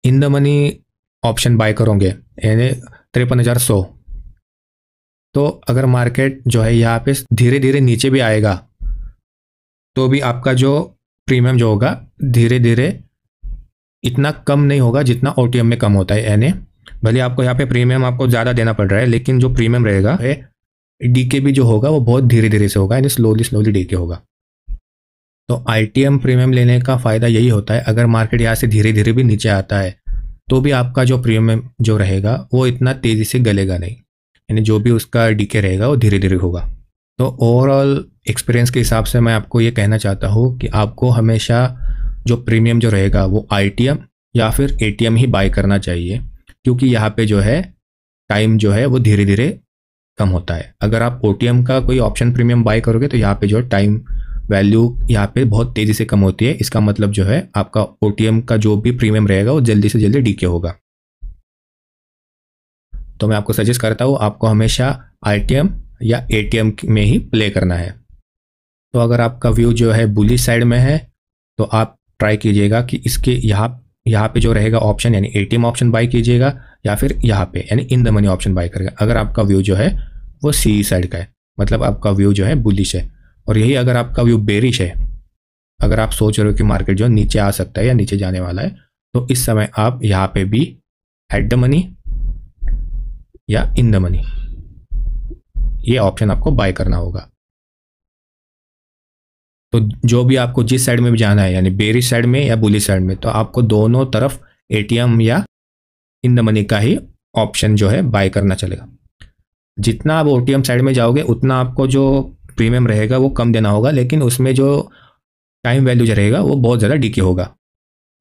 in the money option buy करोगे यानी 53,100, तो अगर मार्केट जो है यहाँ पे धीरे धीरे नीचे भी आएगा तो भी आपका जो प्रीमियम जो होगा धीरे धीरे इतना कम नहीं होगा जितना ओटीएम में कम होता है। यानी भले आपको यहाँ पे प्रीमियम आपको ज़्यादा देना पड़ रहा है लेकिन जो प्रीमियम रहेगा डीके भी जो होगा वो बहुत धीरे धीरे से होगा, यानी स्लोली डीके होगा। तो आईटीएम प्रीमियम लेने का फ़ायदा यही होता है, अगर मार्केट यहाँ से धीरे धीरे भी नीचे आता है तो भी आपका जो प्रीमियम जो रहेगा वो इतना तेज़ी से गलेगा नहीं, यानी जो भी उसका डीके रहेगा वो धीरे धीरे होगा। तो ओवरऑल एक्सपीरियंस के हिसाब से मैं आपको ये कहना चाहता हूँ कि आपको हमेशा जो प्रीमियम जो रहेगा वो आईटीएम या फिर एटीएम ही बाय करना चाहिए, क्योंकि यहाँ पे जो है टाइम जो है वो धीरे धीरे कम होता है। अगर आप ओटीएम का कोई ऑप्शन प्रीमियम बाय करोगे तो यहाँ पे जो टाइम वैल्यू यहाँ पे बहुत तेज़ी से कम होती है। इसका मतलब जो है आपका ओटीएम का जो भी प्रीमियम रहेगा वो जल्दी से जल्दी डीके होगा। तो मैं आपको सजेस्ट करता हूँ आपको हमेशा आईटीएम या एटीएम में ही प्ले करना है। तो अगर आपका व्यू जो है बुलिश साइड में है तो आप ट्राई कीजिएगा कि इसके यहाँ पे जो रहेगा ऑप्शन यानी एटीएम ऑप्शन बाय कीजिएगा या फिर यहाँ पे यानी in the money option buy करेगा। अगर आपका व्यू जो है वो सी साइड का है, मतलब आपका व्यू जो है बुलिश है। और यही अगर आपका व्यू बेरिश है, अगर आप सोच रहे हो कि मार्केट जो नीचे आ सकता है या नीचे जाने वाला है, तो इस समय आप यहाँ पे भी एट द मनी या इन द मनी ये ऑप्शन आपको बाय करना होगा। तो जो भी आपको जिस साइड में भी जाना है यानी बेरिश साइड में या बुलिश साइड में, तो आपको दोनों तरफ एटीएम या इन द मनी का ही ऑप्शन जो है बाय करना चलेगा। जितना आप ओटीएम साइड में जाओगे उतना आपको जो प्रीमियम रहेगा वो कम देना होगा, लेकिन उसमें जो टाइम वैल्यू जो रहेगा वो बहुत ज़्यादा डीके होगा।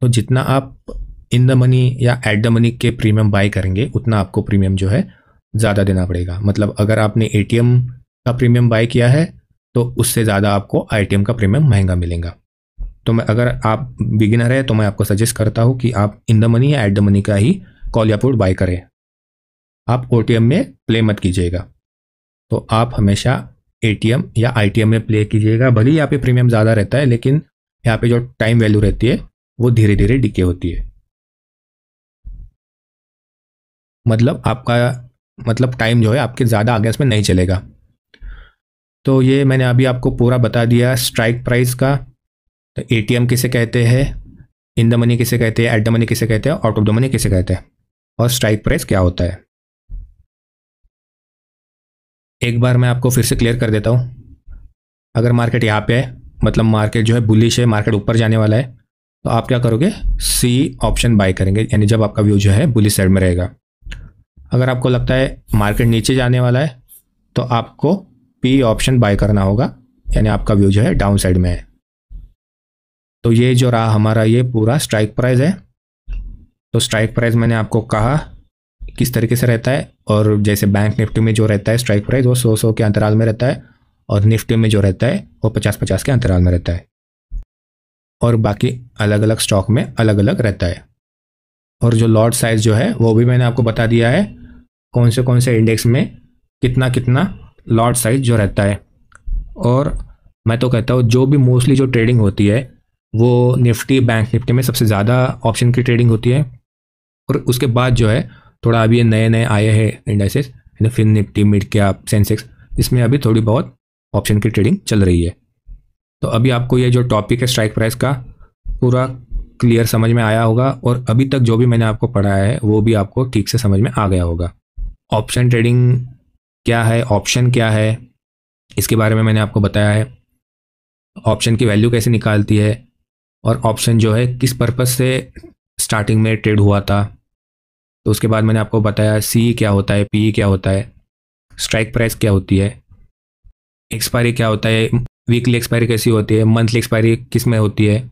तो जितना आप इन द मनी या एट द मनी के प्रीमियम बाय करेंगे उतना आपको प्रीमियम जो है ज़्यादा देना पड़ेगा। मतलब अगर आपने एटीएम का प्रीमियम बाय किया है तो उससे ज़्यादा आपको आईटीएम का प्रीमियम महंगा मिलेगा। तो मैं अगर आप बिगिनर है तो मैं आपको सजेस्ट करता हूँ कि आप इन द मनी या एट द मनी का ही कॉल या पुट बाय करें, आप ओटीएम में प्ले मत कीजिएगा। तो आप हमेशा एटीएम या आईटीएम में प्ले कीजिएगा। भले ही यहाँ पे प्रीमियम ज़्यादा रहता है, लेकिन यहाँ पे जो टाइम वैल्यू रहती है वो धीरे धीरे डिके होती है। मतलब आपका टाइम जो है आपके ज़्यादा आगे इसमें नहीं चलेगा। तो ये मैंने अभी आपको पूरा बता दिया स्ट्राइक प्राइस का। तो एटीएम किसे कहते हैं, इन द मनी किसे कहते हैं, एट द मनी किसे कहते हैं, आउट ऑफ द मनी किसे कहते हैं, और स्ट्राइक प्राइस क्या होता है। एक बार मैं आपको फिर से क्लियर कर देता हूँ। अगर मार्केट यहाँ पे है, मतलब मार्केट जो है बुलिश है, मार्केट ऊपर जाने वाला है, तो आप क्या करोगे, सी ऑप्शन बाय करेंगे, यानी जब आपका व्यू जो है बुलिश साइड में रहेगा। अगर आपको लगता है मार्केट नीचे जाने वाला है, तो आपको पी ऑप्शन बाय करना होगा, यानी आपका व्यू जो है डाउन साइड में है। तो ये जो रहा हमारा ये पूरा स्ट्राइक प्राइस है। तो स्ट्राइक प्राइस मैंने आपको कहा किस तरीके से रहता है, और जैसे बैंक निफ्टी में जो रहता है स्ट्राइक प्राइस वो 100-100 के अंतराल में रहता है, और निफ्टी में जो रहता है वो 50-50 के अंतराल में रहता है, और बाकी अलग अलग स्टॉक में अलग अलग रहता है। और जो लॉट साइज जो है वो भी मैंने आपको बता दिया है, कौन से इंडेक्स में कितना कितना लॉट साइज जो रहता है। और मैं तो कहता हूँ जो भी मोस्टली जो ट्रेडिंग होती है वो निफ्टी, बैंक निफ्टी में सबसे ज़्यादा ऑप्शन की ट्रेडिंग होती है, और उसके बाद जो है थोड़ा अभी ये नए नए आए हैं इंडेक्सेस, फिर निफ्टी, मिड कैप, सेंसेक्स, इसमें अभी थोड़ी बहुत ऑप्शन की ट्रेडिंग चल रही है। तो अभी आपको ये जो टॉपिक है स्ट्राइक प्राइस का पूरा क्लियर समझ में आया होगा, और अभी तक जो भी मैंने आपको पढ़ाया है वो भी आपको ठीक से समझ में आ गया होगा। ऑप्शन ट्रेडिंग क्या है, ऑप्शन क्या है, इसके बारे में मैंने आपको बताया है। ऑप्शन की वैल्यू कैसे निकालती है, और ऑप्शन जो है किस पर्पज़ से स्टार्टिंग में ट्रेड हुआ था। तो उसके बाद मैंने आपको बताया सी क्या होता है, पी क्या होता है, स्ट्राइक प्राइस क्या होती है, एक्सपायरी क्या होता है, वीकली एक्सपायरी कैसी होती है, मंथली एक्सपायरी किस में होती है,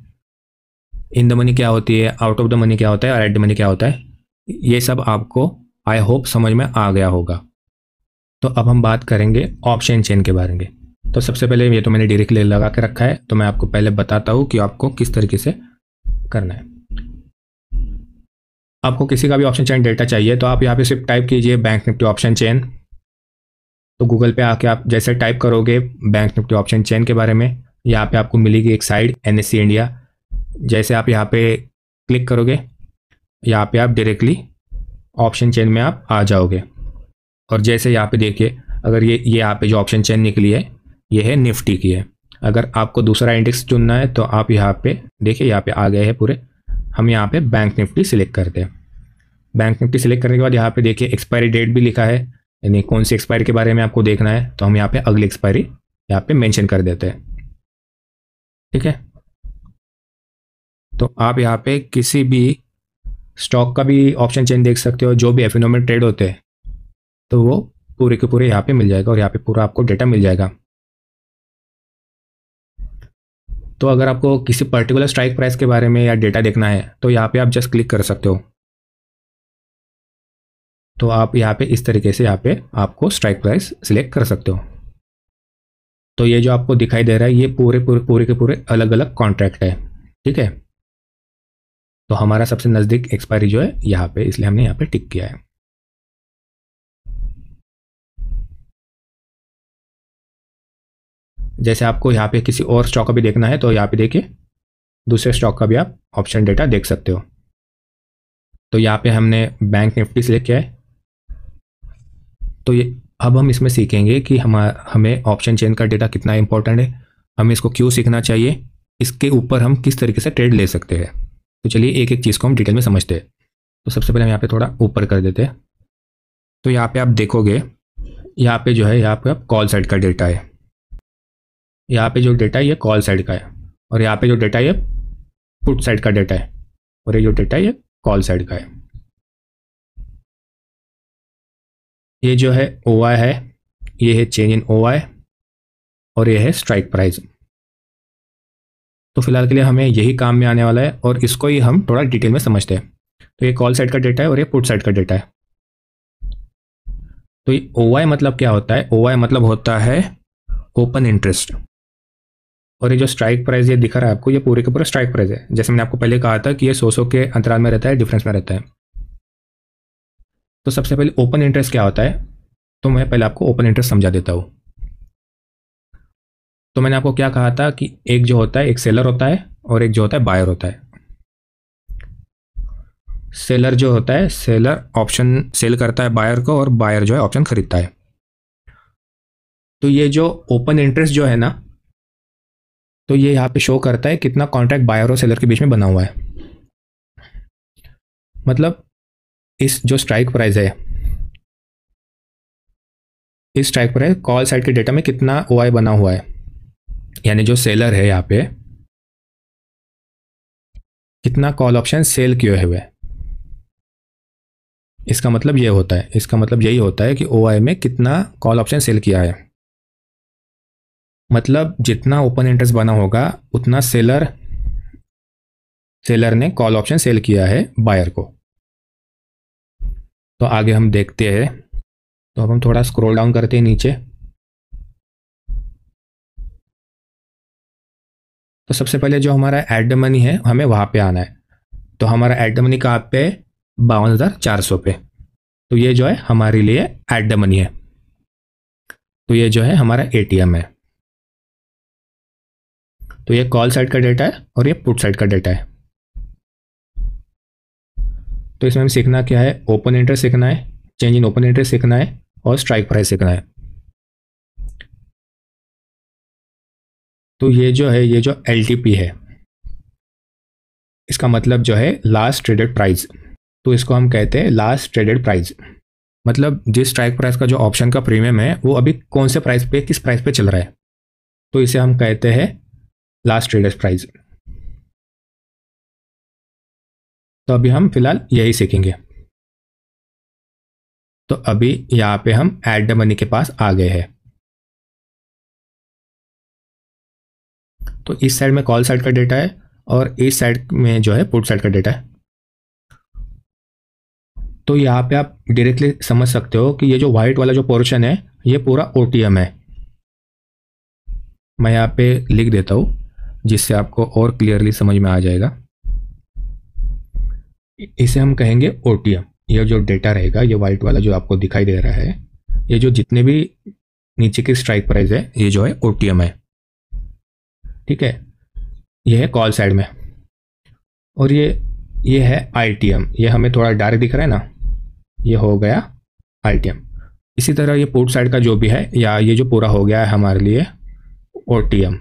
इन द मनी क्या होती है, आउट ऑफ द मनी क्या होता है, और एट द मनी क्या होता है। ये सब आपको आई होप समझ में आ गया होगा। तो अब हम बात करेंगे ऑप्शन चेन के बारे में। तो सबसे पहले ये तो मैंने डायरेक्टली लगा के रखा है, तो मैं आपको पहले बताता हूँ कि आपको किस तरीके से करना है। आपको किसी का भी ऑप्शन चेन डेटा चाहिए तो आप यहाँ पे सिर्फ टाइप कीजिए बैंक निफ्टी ऑप्शन चेन। तो गूगल पे आके आप जैसे टाइप करोगे बैंक निफ्टी ऑप्शन चेन के बारे में, यहाँ पे आपको मिलेगी एक साइड NSE इंडिया। जैसे आप यहाँ पे क्लिक करोगे, यहाँ पे आप डायरेक्टली ऑप्शन चेन में आप आ जाओगे। और जैसे यहाँ पे देखिए, अगर ये यहाँ पे जो ऑप्शन चेन निकली है ये है निफ्टी की है। अगर आपको दूसरा इंडेक्स चुनना है तो आप यहाँ पे देखिए, यहाँ पे आ गए हैं पूरे। हम यहाँ पे बैंक निफ्टी सिलेक्ट करते हैं। बैंक निफ्टी सिलेक्ट करने के बाद यहाँ पे देखिए एक्सपायरी डेट भी लिखा है, यानी कौन सी एक्सपायरी के बारे में आपको देखना है, तो हम यहाँ पे अगली एक्सपायरी यहाँ पे मेंशन कर देते हैं। ठीक है, तो आप यहाँ पे किसी भी स्टॉक का भी ऑप्शन चेन देख सकते हो, जो भी एफएनओ में ट्रेड होते हैं, तो वो पूरे के पूरे यहाँ पे मिल जाएगा, और यहाँ पे पूरा आपको डेटा मिल जाएगा। तो अगर आपको किसी पर्टिकुलर स्ट्राइक प्राइस के बारे में या डेटा देखना है तो यहाँ पे आप जस्ट क्लिक कर सकते हो। तो आप यहाँ पे इस तरीके से यहाँ पे आपको स्ट्राइक प्राइस सिलेक्ट कर सकते हो। तो ये जो आपको दिखाई दे रहा है ये पूरे के पूरे अलग अलग कॉन्ट्रैक्ट है। ठीक है, तो हमारा सबसे नज़दीक एक्सपायरी जो है यहाँ पे, इसलिए हमने यहाँ पे टिक किया है। जैसे आपको यहाँ पे किसी और स्टॉक का भी देखना है तो यहाँ पे देखिए दूसरे स्टॉक का भी आप ऑप्शन डेटा देख सकते हो। तो यहाँ पे हमने बैंक निफ्टी सिलेक्ट किया है। तो ये अब हम इसमें सीखेंगे कि हमें ऑप्शन चेन का डेटा कितना इंपॉर्टेंट है, हमें इसको क्यों सीखना चाहिए, इसके ऊपर हम किस तरीके से ट्रेड ले सकते हैं। तो चलिए एक एक चीज़ को हम डिटेल में समझते हैं। तो सबसे पहले हम यहाँ पे थोड़ा ऊपर कर देते हैं। तो यहाँ पे आप देखोगे, यहाँ पे जो है यहाँ पे कॉल साइड का डेटा है। यहाँ पे जो डेटा है ये कॉल साइड का है, और यहाँ पे जो डेटा है ये पुट साइड का डेटा है, और ये जो डेटा है ये कॉल साइड का है। ये जो है OI है, ये है चेंज इन OI, और ये है स्ट्राइक प्राइस। तो फिलहाल के लिए हमें यही काम में आने वाला है, और इसको ही हम थोड़ा डिटेल में समझते हैं। तो ये कॉल साइड का डेटा है और ये पुट साइड का डेटा है। तो ये OI मतलब क्या होता है, OI मतलब होता है ओपन इंटरेस्ट। और ये जो स्ट्राइक प्राइस ये दिखा रहा है आपको, ये पूरे के पूरे स्ट्राइक प्राइस है। जैसे मैंने आपको पहले कहा था कि ये 100 के अंतराल में रहता है, डिफरेंस में रहता है। तो सबसे पहले ओपन इंटरेस्ट क्या होता है, तो मैं पहले आपको ओपन इंटरेस्ट समझा देता हूँ। तो मैंने आपको क्या कहा था कि एक जो होता है एक सेलर होता है और एक जो होता है बायर होता है। सेलर जो होता है, सेलर ऑप्शन सेल करता है बायर को और बायर जो है ऑप्शन खरीदता है। तो ये जो ओपन इंटरेस्ट जो है ना, तो ये यहाँ पे शो करता है कितना कॉन्ट्रैक्ट बायर और सेलर के बीच में बना हुआ है। मतलब इस जो स्ट्राइक प्राइस है, इस स्ट्राइक प्राइस कॉल साइड के डेटा में कितना ओआई बना हुआ है, यानी जो सेलर है यहाँ पे कितना कॉल ऑप्शन सेल किए हुए। इसका मतलब ये होता है, इसका मतलब यही होता है कि ओआई में कितना कॉल ऑप्शन सेल किया है। मतलब जितना ओपन इंटरेस्ट बना होगा उतना सेलर ने कॉल ऑप्शन सेल किया है बायर को। तो आगे हम देखते हैं। तो अब हम थोड़ा स्क्रॉल डाउन करते हैं नीचे। तो सबसे पहले जो हमारा एड मनी है हमें वहां पे आना है। तो हमारा एड मनी कहाँ पे, 52,400 पे। तो ये जो है हमारे लिए एड मनी है। तो ये जो है हमारा एटीएम है। तो ये कॉल साइड का डेटा है और ये पुट साइड का डेटा है। तो इसमें हमें सीखना क्या है, ओपन इंटरेस्ट सीखना है, चेंज इन ओपन इंटरेस्ट सीखना है और स्ट्राइक प्राइस सीखना है। तो ये जो है, ये जो एलटीपी है, इसका मतलब जो है लास्ट ट्रेडेड प्राइस। तो इसको हम कहते हैं लास्ट ट्रेडेड प्राइस। मतलब जिस स्ट्राइक प्राइस का जो ऑप्शन का प्रीमियम है वो अभी कौन से प्राइस पे, किस प्राइस पे चल रहा है, तो इसे हम कहते हैं लास्ट ट्रेडेड प्राइस। तो अभी हम फिलहाल यही सीखेंगे। तो अभी यहाँ पे हम एड द मनी के पास आ गए हैं। तो इस साइड में कॉल साइड का डेटा है और इस साइड में जो है पुट साइड का डेटा है। तो यहाँ पे आप डायरेक्टली समझ सकते हो कि ये जो व्हाइट वाला जो पोर्शन है ये पूरा ओटीएम है। मैं यहाँ पे लिख देता हूँ जिससे आपको और क्लियरली समझ में आ जाएगा। इसे हम कहेंगे ओटीएम। ये जो डेटा रहेगा, ये व्हाइट वाला जो आपको दिखाई दे रहा है, ये जो जितने भी नीचे की स्ट्राइक प्राइस है ये जो है ओटीएम है। ठीक है, ये है कॉल साइड में। और ये है आईटीएम। ये हमें थोड़ा डार्क दिख रहा है ना, ये हो गया आईटीएम। इसी तरह ये पुट साइड का जो भी है, या ये जो पूरा हो गया है हमारे लिए ओटीएम,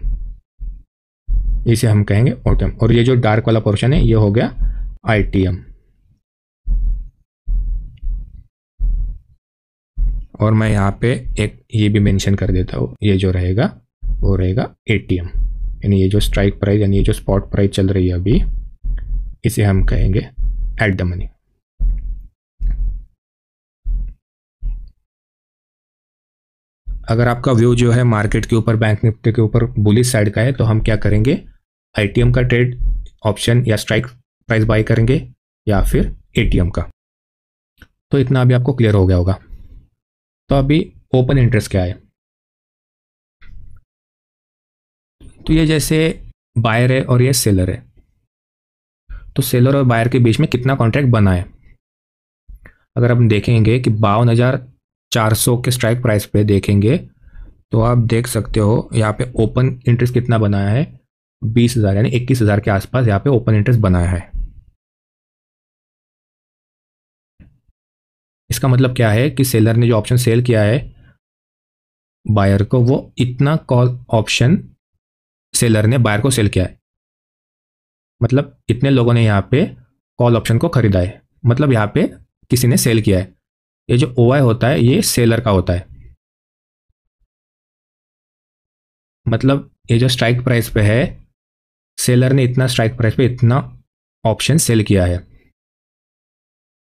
इसे हम कहेंगे ओटीएम। और ये जो डार्क वाला पोर्शन है ये हो गया आईटीएम। और मैं यहाँ पे एक ये भी मेंशन कर देता हूँ, ये जो रहेगा वो रहेगा एटीएम। यानी ये जो स्ट्राइक प्राइस यानी ये जो स्पॉट प्राइस चल रही है अभी, इसे हम कहेंगे एट द मनी। अगर आपका व्यू जो है मार्केट के ऊपर, बैंक निफ्टी के ऊपर बुलिश साइड का है, तो हम क्या करेंगे, आईटीएम का ट्रेड ऑप्शन या स्ट्राइक प्राइस बाय करेंगे या फिर एटीएम का। तो इतना अभी आपको क्लियर हो गया होगा। तो अभी ओपन इंटरेस्ट क्या है। तो ये जैसे बायर है और ये सेलर है। तो सेलर और बायर के बीच में कितना कॉन्ट्रैक्ट बना है। अगर हम देखेंगे कि 52,400 के स्ट्राइक प्राइस पे देखेंगे तो आप देख सकते हो यहाँ पे ओपन इंटरेस्ट कितना बनाया है, 20,000 यानी 21,000 के आसपास यहाँ पे ओपन इंटरेस्ट बनाया है। इसका मतलब क्या है कि सेलर ने जो ऑप्शन सेल किया है बायर को, वो इतना कॉल ऑप्शन सेलर ने बायर को सेल किया है। मतलब इतने लोगों ने यहाँ पे कॉल ऑप्शन को खरीदा है, मतलब यहाँ पे किसी ने सेल किया है। ये जो ओआई होता है ये सेलर का होता है। मतलब ये जो स्ट्राइक प्राइस पे है, सेलर ने इतना स्ट्राइक प्राइस पे इतना ऑप्शन सेल किया है।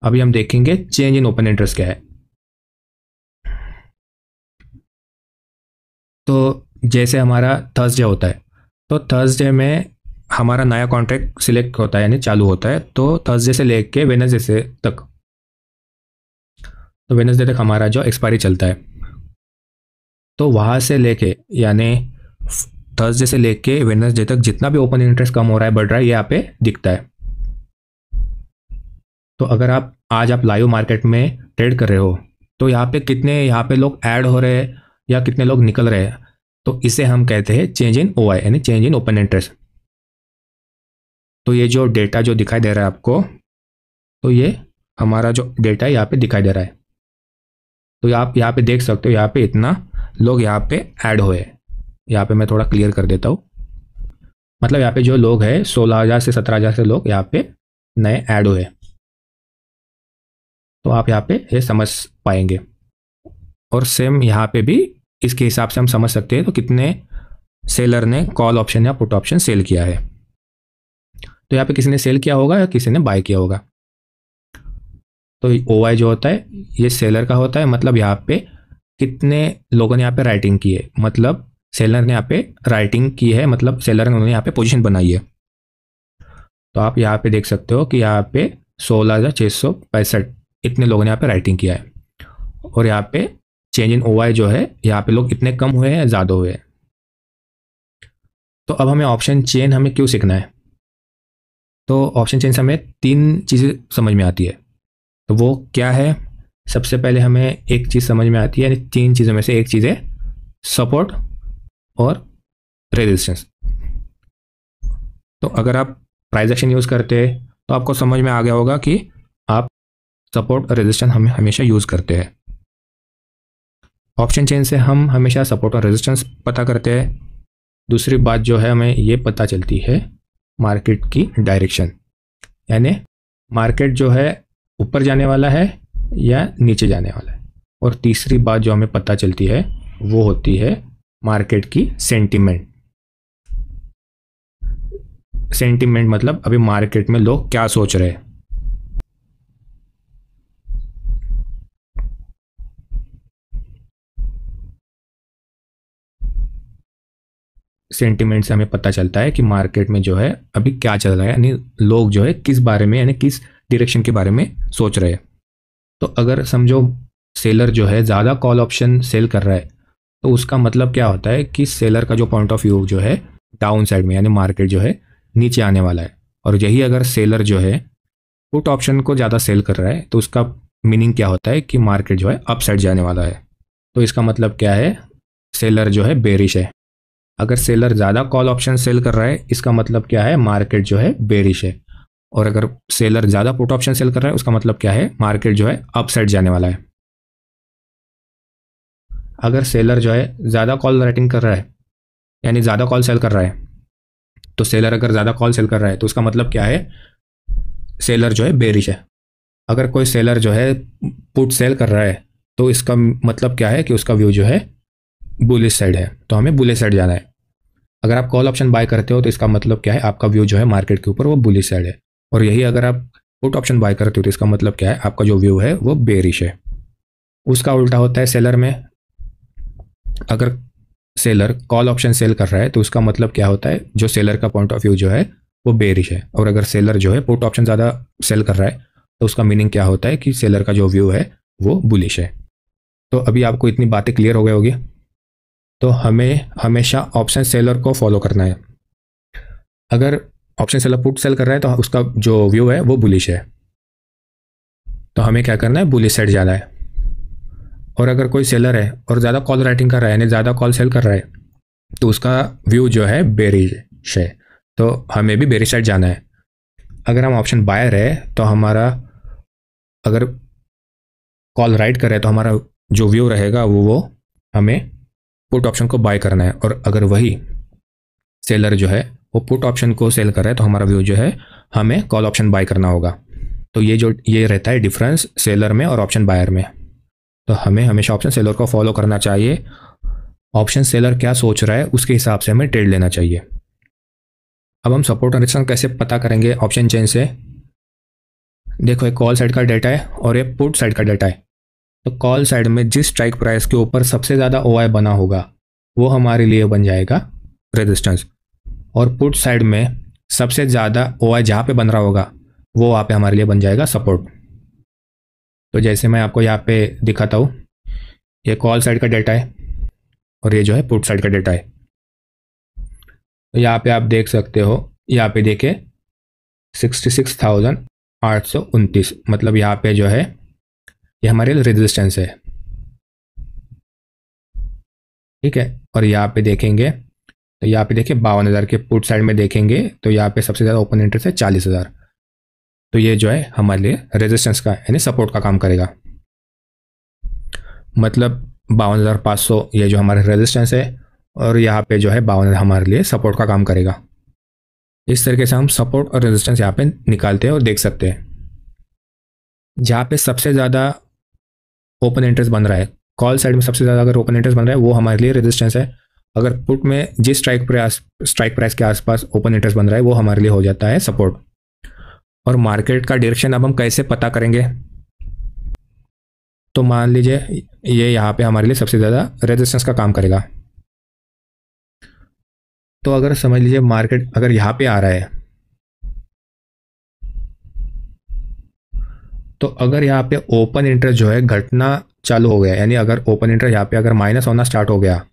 अभी हम देखेंगे चेंज इन ओपन इंटरेस्ट क्या है। तो जैसे हमारा थर्सडे होता है, तो थर्सडे में हमारा नया कॉन्ट्रैक्ट सिलेक्ट होता है यानी चालू होता है। तो थर्सडे से लेके वेडनेसडे से तक, तो वेडनेसडे तक हमारा जो एक्सपायरी चलता है। तो वहाँ से लेके यानी थर्सडे से लेके वेडनेसडे तक जितना भी ओपन इंटरेस्ट कम हो रहा है, बढ़ रहा है, ये यहाँ पे दिखता है। तो अगर आप लाइव मार्केट में ट्रेड कर रहे हो तो यहाँ पे कितने यहाँ पे लोग ऐड हो रहे हैं या कितने लोग निकल रहे हैं, तो इसे हम कहते हैं चेंज इन OI यानी चेंज इन ओपन इंटरेस्ट। तो ये जो डेटा जो दिखाई दे रहा है आपको, तो ये हमारा जो डेटा यहाँ पे दिखाई दे रहा है। तो आप यहाँ पे देख सकते हो, यहाँ पे इतना लोग यहाँ पे ऐड हुए। यहाँ पे मैं थोड़ा क्लियर कर देता हूँ। मतलब यहाँ पे जो लोग हैं 16,000 से 17,000 से लोग यहाँ पे नए ऐड हुए। तो आप यहाँ पे ये समझ पाएंगे। और सेम यहाँ पे भी इसके हिसाब से हम समझ सकते हैं तो कितने सेलर ने कॉल ऑप्शन या पुट ऑप्शन सेल किया है। तो यहाँ पे किसी ने सेल किया होगा या किसी ने बाय किया होगा। तो OI जो होता है ये सेलर का होता है। मतलब यहाँ पे कितने लोगों ने यहाँ पे राइटिंग की है, मतलब सेलर ने यहाँ पे राइटिंग की है, मतलब सेलर ने उन्होंने यहाँ पे पोजीशन बनाई है। तो आप यहाँ पे देख सकते हो कि यहाँ पे 16,665 इतने लोगों ने यहाँ पे राइटिंग किया है। और यहाँ पे चेंज इन OI जो है, यहाँ पे लोग इतने कम हुए हैं या ज़्यादा हुए हैं। तो अब हमें ऑप्शन चेन हमें क्यों सीखना है? तो ऑप्शन चेन से हमें 3 चीज़ें समझ में आती है। तो वो क्या है? सबसे पहले हमें एक चीज़ समझ में आती है, यानी 3 चीज़ों में से एक चीज़ है सपोर्ट और रेजिस्टेंस। तो अगर आप प्राइस एक्शन यूज़ करते हैं तो आपको समझ में आ गया होगा कि आप सपोर्ट और रेजिस्टेंस हमें हमेशा यूज़ करते हैं। ऑप्शन चेन से हम हमेशा सपोर्ट और रेजिस्टेंस पता करते हैं। दूसरी बात जो है, हमें ये पता चलती है मार्केट की डायरेक्शन, यानी मार्केट जो है ऊपर जाने वाला है या नीचे जाने वाला है। और तीसरी बात जो हमें पता चलती है वो होती है मार्केट की सेंटीमेंट। सेंटीमेंट मतलब अभी मार्केट में लोग क्या सोच रहे हैं। सेंटीमेंट से हमें पता चलता है कि मार्केट में जो है अभी क्या चल रहा है, यानी लोग जो है किस बारे में, यानी किस डायरेक्शन के बारे में सोच रहे हैं। तो अगर समझो सेलर जो है ज़्यादा कॉल ऑप्शन सेल कर रहा है, तो उसका मतलब क्या होता है कि सेलर का जो पॉइंट ऑफ व्यू जो है डाउन साइड में, यानी मार्केट जो है नीचे आने वाला है। और यही अगर सेलर जो है पुट ऑप्शन को ज़्यादा सेल कर रहा है, तो उसका मीनिंग क्या होता है कि मार्केट जो है अप साइड जाने वाला है। तो इसका मतलब क्या है? सेलर जो है बेरिश है। अगर सेलर ज़्यादा कॉल ऑप्शन सेल कर रहा है, इसका मतलब क्या है? मार्केट जो है बेरिश है। और अगर सेलर ज़्यादा पुट ऑप्शन सेल कर रहा है, उसका मतलब क्या है? मार्केट जो है अप साइड जाने वाला है। अगर सेलर जो है ज़्यादा कॉल राइटिंग कर रहा है, यानी ज़्यादा कॉल सेल कर रहा है, तो सेलर अगर ज़्यादा कॉल सेल कर रहा है तो उसका मतलब क्या है? सेलर जो है बेरिश है। अगर कोई सेलर जो है पुट सेल कर रहा है, तो इसका मतलब क्या है कि उसका व्यू जो है बुलिश साइड है, तो हमें बुलिश साइड जाना है। अगर आप कॉल ऑप्शन बाय करते हो तो इसका मतलब क्या है? आपका व्यू जो है मार्केट के ऊपर वो बुलिश साइड है। और यही अगर आप पुट ऑप्शन बाय करते हो तो इसका मतलब क्या है? आपका जो व्यू है वो बेरिश है। उसका उल्टा होता है सेलर में। अगर सेलर कॉल ऑप्शन सेल कर रहा है तो उसका मतलब क्या होता है? जो सेलर का पॉइंट ऑफ व्यू जो है वो बेरिश है। और अगर सेलर जो है पुट ऑप्शन ज़्यादा सेल कर रहा है, तो उसका मीनिंग क्या होता है कि सेलर का जो व्यू है वो बुलिश है। तो अभी आपको इतनी बातें क्लियर हो गई होगी। तो हमें हमेशा ऑप्शन सेलर को फॉलो करना है। अगर ऑप्शन सेलर पुट सेल कर रहा है तो उसका जो व्यू है वो बुलिश है, तो हमें क्या करना है? बुलिश साइड जाना है। और अगर कोई सेलर है और ज़्यादा कॉल राइटिंग कर रहा है, यानी ज़्यादा कॉल सेल कर रहा है, तो उसका व्यू जो है बेरिश है, तो हमें भी बेरिश साइड जाना है। अगर हम ऑप्शन बायर है तो हमारा, अगर कॉल राइट कर रहे हैं तो हमारा जो व्यू रहेगा वो हमें पुट ऑप्शन को बाय करना है। और अगर वही सेलर जो है वो पुट ऑप्शन को सेल कर रहा है तो हमारा व्यू जो है हमें कॉल ऑप्शन बाय करना होगा। तो ये रहता है डिफरेंस सेलर में और ऑप्शन बायर में। तो हमें हमेशा ऑप्शन सेलर को फॉलो करना चाहिए। ऑप्शन सेलर क्या सोच रहा है उसके हिसाब से हमें ट्रेड लेना चाहिए। अब हम सपोर्ट और रेजिस्टेंस कैसे पता करेंगे ऑप्शन चेन से? देखो, एक कॉल साइड का डेटा है और एक पुट साइड का डेटा है। तो कॉल साइड में जिस स्ट्राइक प्राइस के ऊपर सबसे ज़्यादा OI बना होगा वो हमारे लिए बन जाएगा रेजिस्टेंस। और पुट साइड में सबसे ज़्यादा OI जहाँ पे बन रहा होगा वो वहाँ पे हमारे लिए बन जाएगा सपोर्ट। तो जैसे मैं आपको यहाँ पे दिखाता हूँ, ये कॉल साइड का डेटा है और ये जो है पुट साइड का डेटा है। तो यहाँ पे आप देख सकते हो, यहाँ पे देखिए 66,829, मतलब यहाँ पे जो है ये हमारे रेजिस्टेंस है। ठीक है। और यहाँ पे देखेंगे तो यहाँ पे देखिए 52,000 के पुट साइड में देखेंगे तो यहाँ पे सबसे ज़्यादा ओपन इंटरेस्ट है 40,000। तो ये जो है हमारे लिए रेजिस्टेंस का यानी सपोर्ट का काम करेगा। मतलब 52,500 ये जो हमारा रेजिस्टेंस है और यहाँ पे जो है 52,000 हमारे लिए सपोर्ट का काम करेगा। इस तरीके से हम सपोर्ट और रेजिस्टेंस यहाँ पे निकालते हैं और देख सकते हैं। जहाँ पे सबसे ज़्यादा ओपन इंटरेस्ट बन रहा है, कॉल साइड में सबसे ज़्यादा अगर ओपन इंटरेस्ट बन रहा है वो हमारे लिए रेजिस्टेंस है। अगर पुट में जिस स्ट्राइक प्राइस के आसपास ओपन इंटरेस्ट बन रहा है वो हमारे लिए हो जाता है सपोर्ट। और मार्केट का डायरेक्शन अब हम कैसे पता करेंगे? तो मान लीजिए ये यहाँ पे हमारे लिए सबसे ज़्यादा रेजिस्टेंस का काम करेगा। तो अगर समझ लीजिए मार्केट अगर यहाँ पे आ रहा है तो अगर यहाँ पे ओपन इंटरेस्ट जो है घटना चालू हो गया, यानी अगर ओपन इंटरेस्ट यहाँ पे अगर माइनस होना स्टार्ट हो गया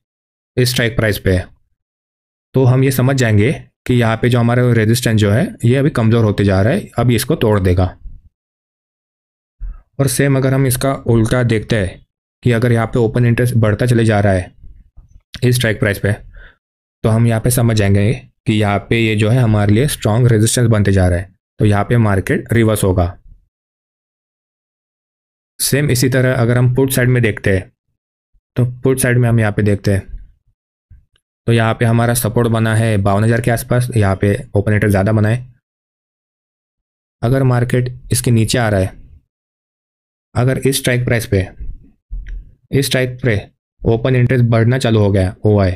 इस स्ट्राइक प्राइस पे, तो हम ये समझ जाएंगे कि यहाँ पे जो हमारा रेजिस्टेंस जो है ये अभी कमज़ोर होते जा रहा है, अभी इसको तोड़ देगा। और सेम अगर हम इसका उल्टा देखते हैं कि अगर यहाँ पे ओपन इंटरेस्ट बढ़ता चले जा रहा है इस स्ट्राइक प्राइस पे, तो हम यहाँ पे समझ जाएंगे कि यहाँ पे ये जो है हमारे लिए स्ट्रॉन्ग रेजिस्टेंस बनते जा रहा है, तो यहाँ पे मार्केट रिवर्स होगा। सेम इसी तरह अगर हम पुट साइड में देखते हैं तो पुट साइड में हम यहाँ पे देखते हैं तो यहाँ पे हमारा सपोर्ट बना है 52,000 के आसपास, यहाँ पे ओपन इंटरेस्ट ज़्यादा बना है। अगर मार्केट इसके नीचे आ रहा है, अगर इस स्ट्राइक पे ओपन इंटरेस्ट बढ़ना चालू हो गया OI,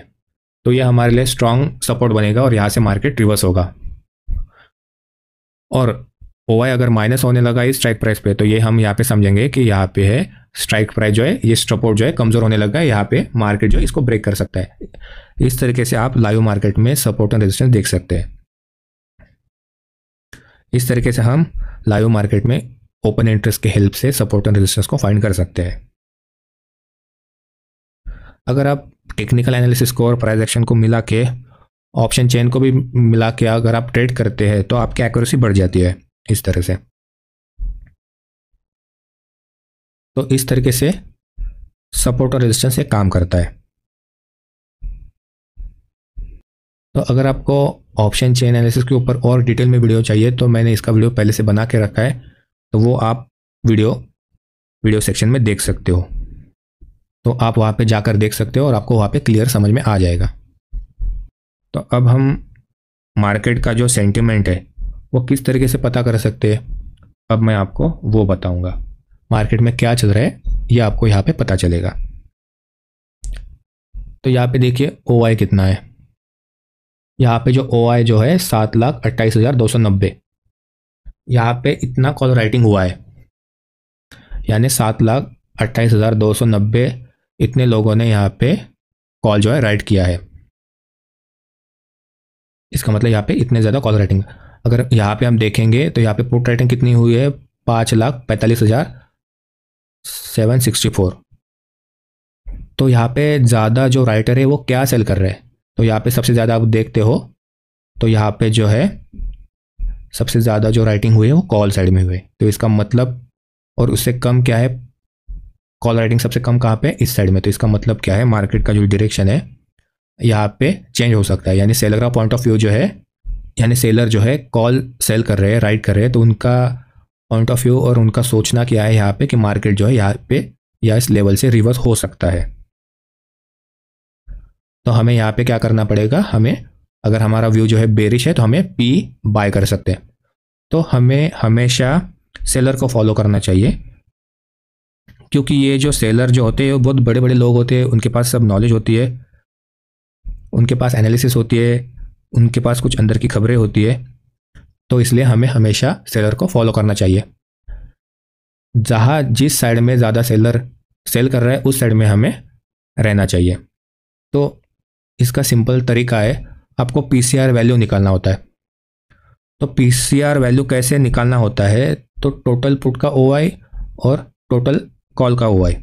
तो ये हमारे लिए स्ट्रॉन्ग सपोर्ट बनेगा और यहाँ से मार्केट रिवर्स होगा। और OI अगर माइनस होने लगा इस स्ट्राइक प्राइस पे, तो ये हम यहाँ पे समझेंगे कि यहाँ पे है स्ट्राइक प्राइस जो है ये सपोर्ट जो है कमज़ोर होने लगा है, यहाँ पे मार्केट जो है इसको ब्रेक कर सकता है। इस तरीके से आप लाइव मार्केट में सपोर्ट एंड रेजिस्टेंस देख सकते हैं। इस तरीके से हम लाइव मार्केट में ओपन इंटरेस्ट के हेल्प से सपोर्ट एंड रेजिस्टेंस को फाइंड कर सकते हैं। अगर आप टेक्निकल एनालिसिस को और प्राइस एक्शन को मिला के, ऑप्शन चेन को भी मिला के अगर आप ट्रेड करते हैं तो आपकी एक्यूरेसी बढ़ जाती है इस तरह से। तो इस तरीके से सपोर्ट और रेजिस्टेंस से काम करता है। तो अगर आपको ऑप्शन चेन एनालिसिस के ऊपर और डिटेल में वीडियो चाहिए तो मैंने इसका वीडियो पहले से बना के रखा है, तो वो आप वीडियो सेक्शन में देख सकते हो। तो आप वहाँ पे जाकर देख सकते हो और आपको वहाँ पे क्लियर समझ में आ जाएगा। तो अब हम मार्केट का जो सेंटिमेंट है वो किस तरीके से पता कर सकते हैं, अब मैं आपको वो बताऊंगा। मार्केट में क्या चल रहा है ये आपको यहाँ पे पता चलेगा। तो यहाँ पे देखिए OI कितना है। यहाँ पे जो OI जो है 7,28,290, यहाँ पे इतना कॉल राइटिंग हुआ है, यानी 7,28,290 इतने लोगों ने यहाँ पे कॉल जो है राइट किया है। इसका मतलब यहाँ पे इतने ज़्यादा कॉल राइटिंग। अगर यहाँ पे हम देखेंगे तो यहाँ पे पुट राइटिंग कितनी हुई है, 5,45,764। तो यहाँ पे ज़्यादा जो राइटर है वो क्या सेल कर रहे हैं, तो यहाँ पे सबसे ज़्यादा आप देखते हो तो यहाँ पे जो है सबसे ज़्यादा जो राइटिंग हुई है वो कॉल साइड में हुई है। तो इसका मतलब, और उससे कम क्या है, कॉल राइटिंग सबसे कम कहाँ पे, इस साइड में। तो इसका मतलब क्या है, मार्केट का जो डायरेक्शन है यहाँ पे चेंज हो सकता है। यानी सेलर का पॉइंट ऑफ व्यू जो है, यानी सेलर जो है कॉल सेल कर रहे हैं, राइट कर रहे हैं, तो उनका पॉइंट ऑफ व्यू और उनका सोचना क्या है यहाँ पे कि मार्केट जो है यहाँ पे या इस लेवल से रिवर्स हो सकता है। तो हमें यहाँ पे क्या करना पड़ेगा, हमें अगर हमारा व्यू जो है बेरिश है तो हमें P बाय कर सकते हैं। तो हमें हमेशा सेलर को फॉलो करना चाहिए, क्योंकि ये जो सेलर जो होते हैं वो बहुत बड़े बड़े लोग होते हैं, उनके पास सब नॉलेज होती है, उनके पास एनालिसिस होती है, उनके पास कुछ अंदर की खबरें होती है। तो इसलिए हमें हमेशा सेलर को फॉलो करना चाहिए। जहाँ जिस साइड में ज़्यादा सेलर सेल कर रहा है उस साइड में हमें रहना चाहिए। तो इसका सिंपल तरीका है, आपको PCR वैल्यू निकालना होता है। तो PCR वैल्यू कैसे निकालना होता है, तो टोटल पुट का OI और टोटल कॉल का OI,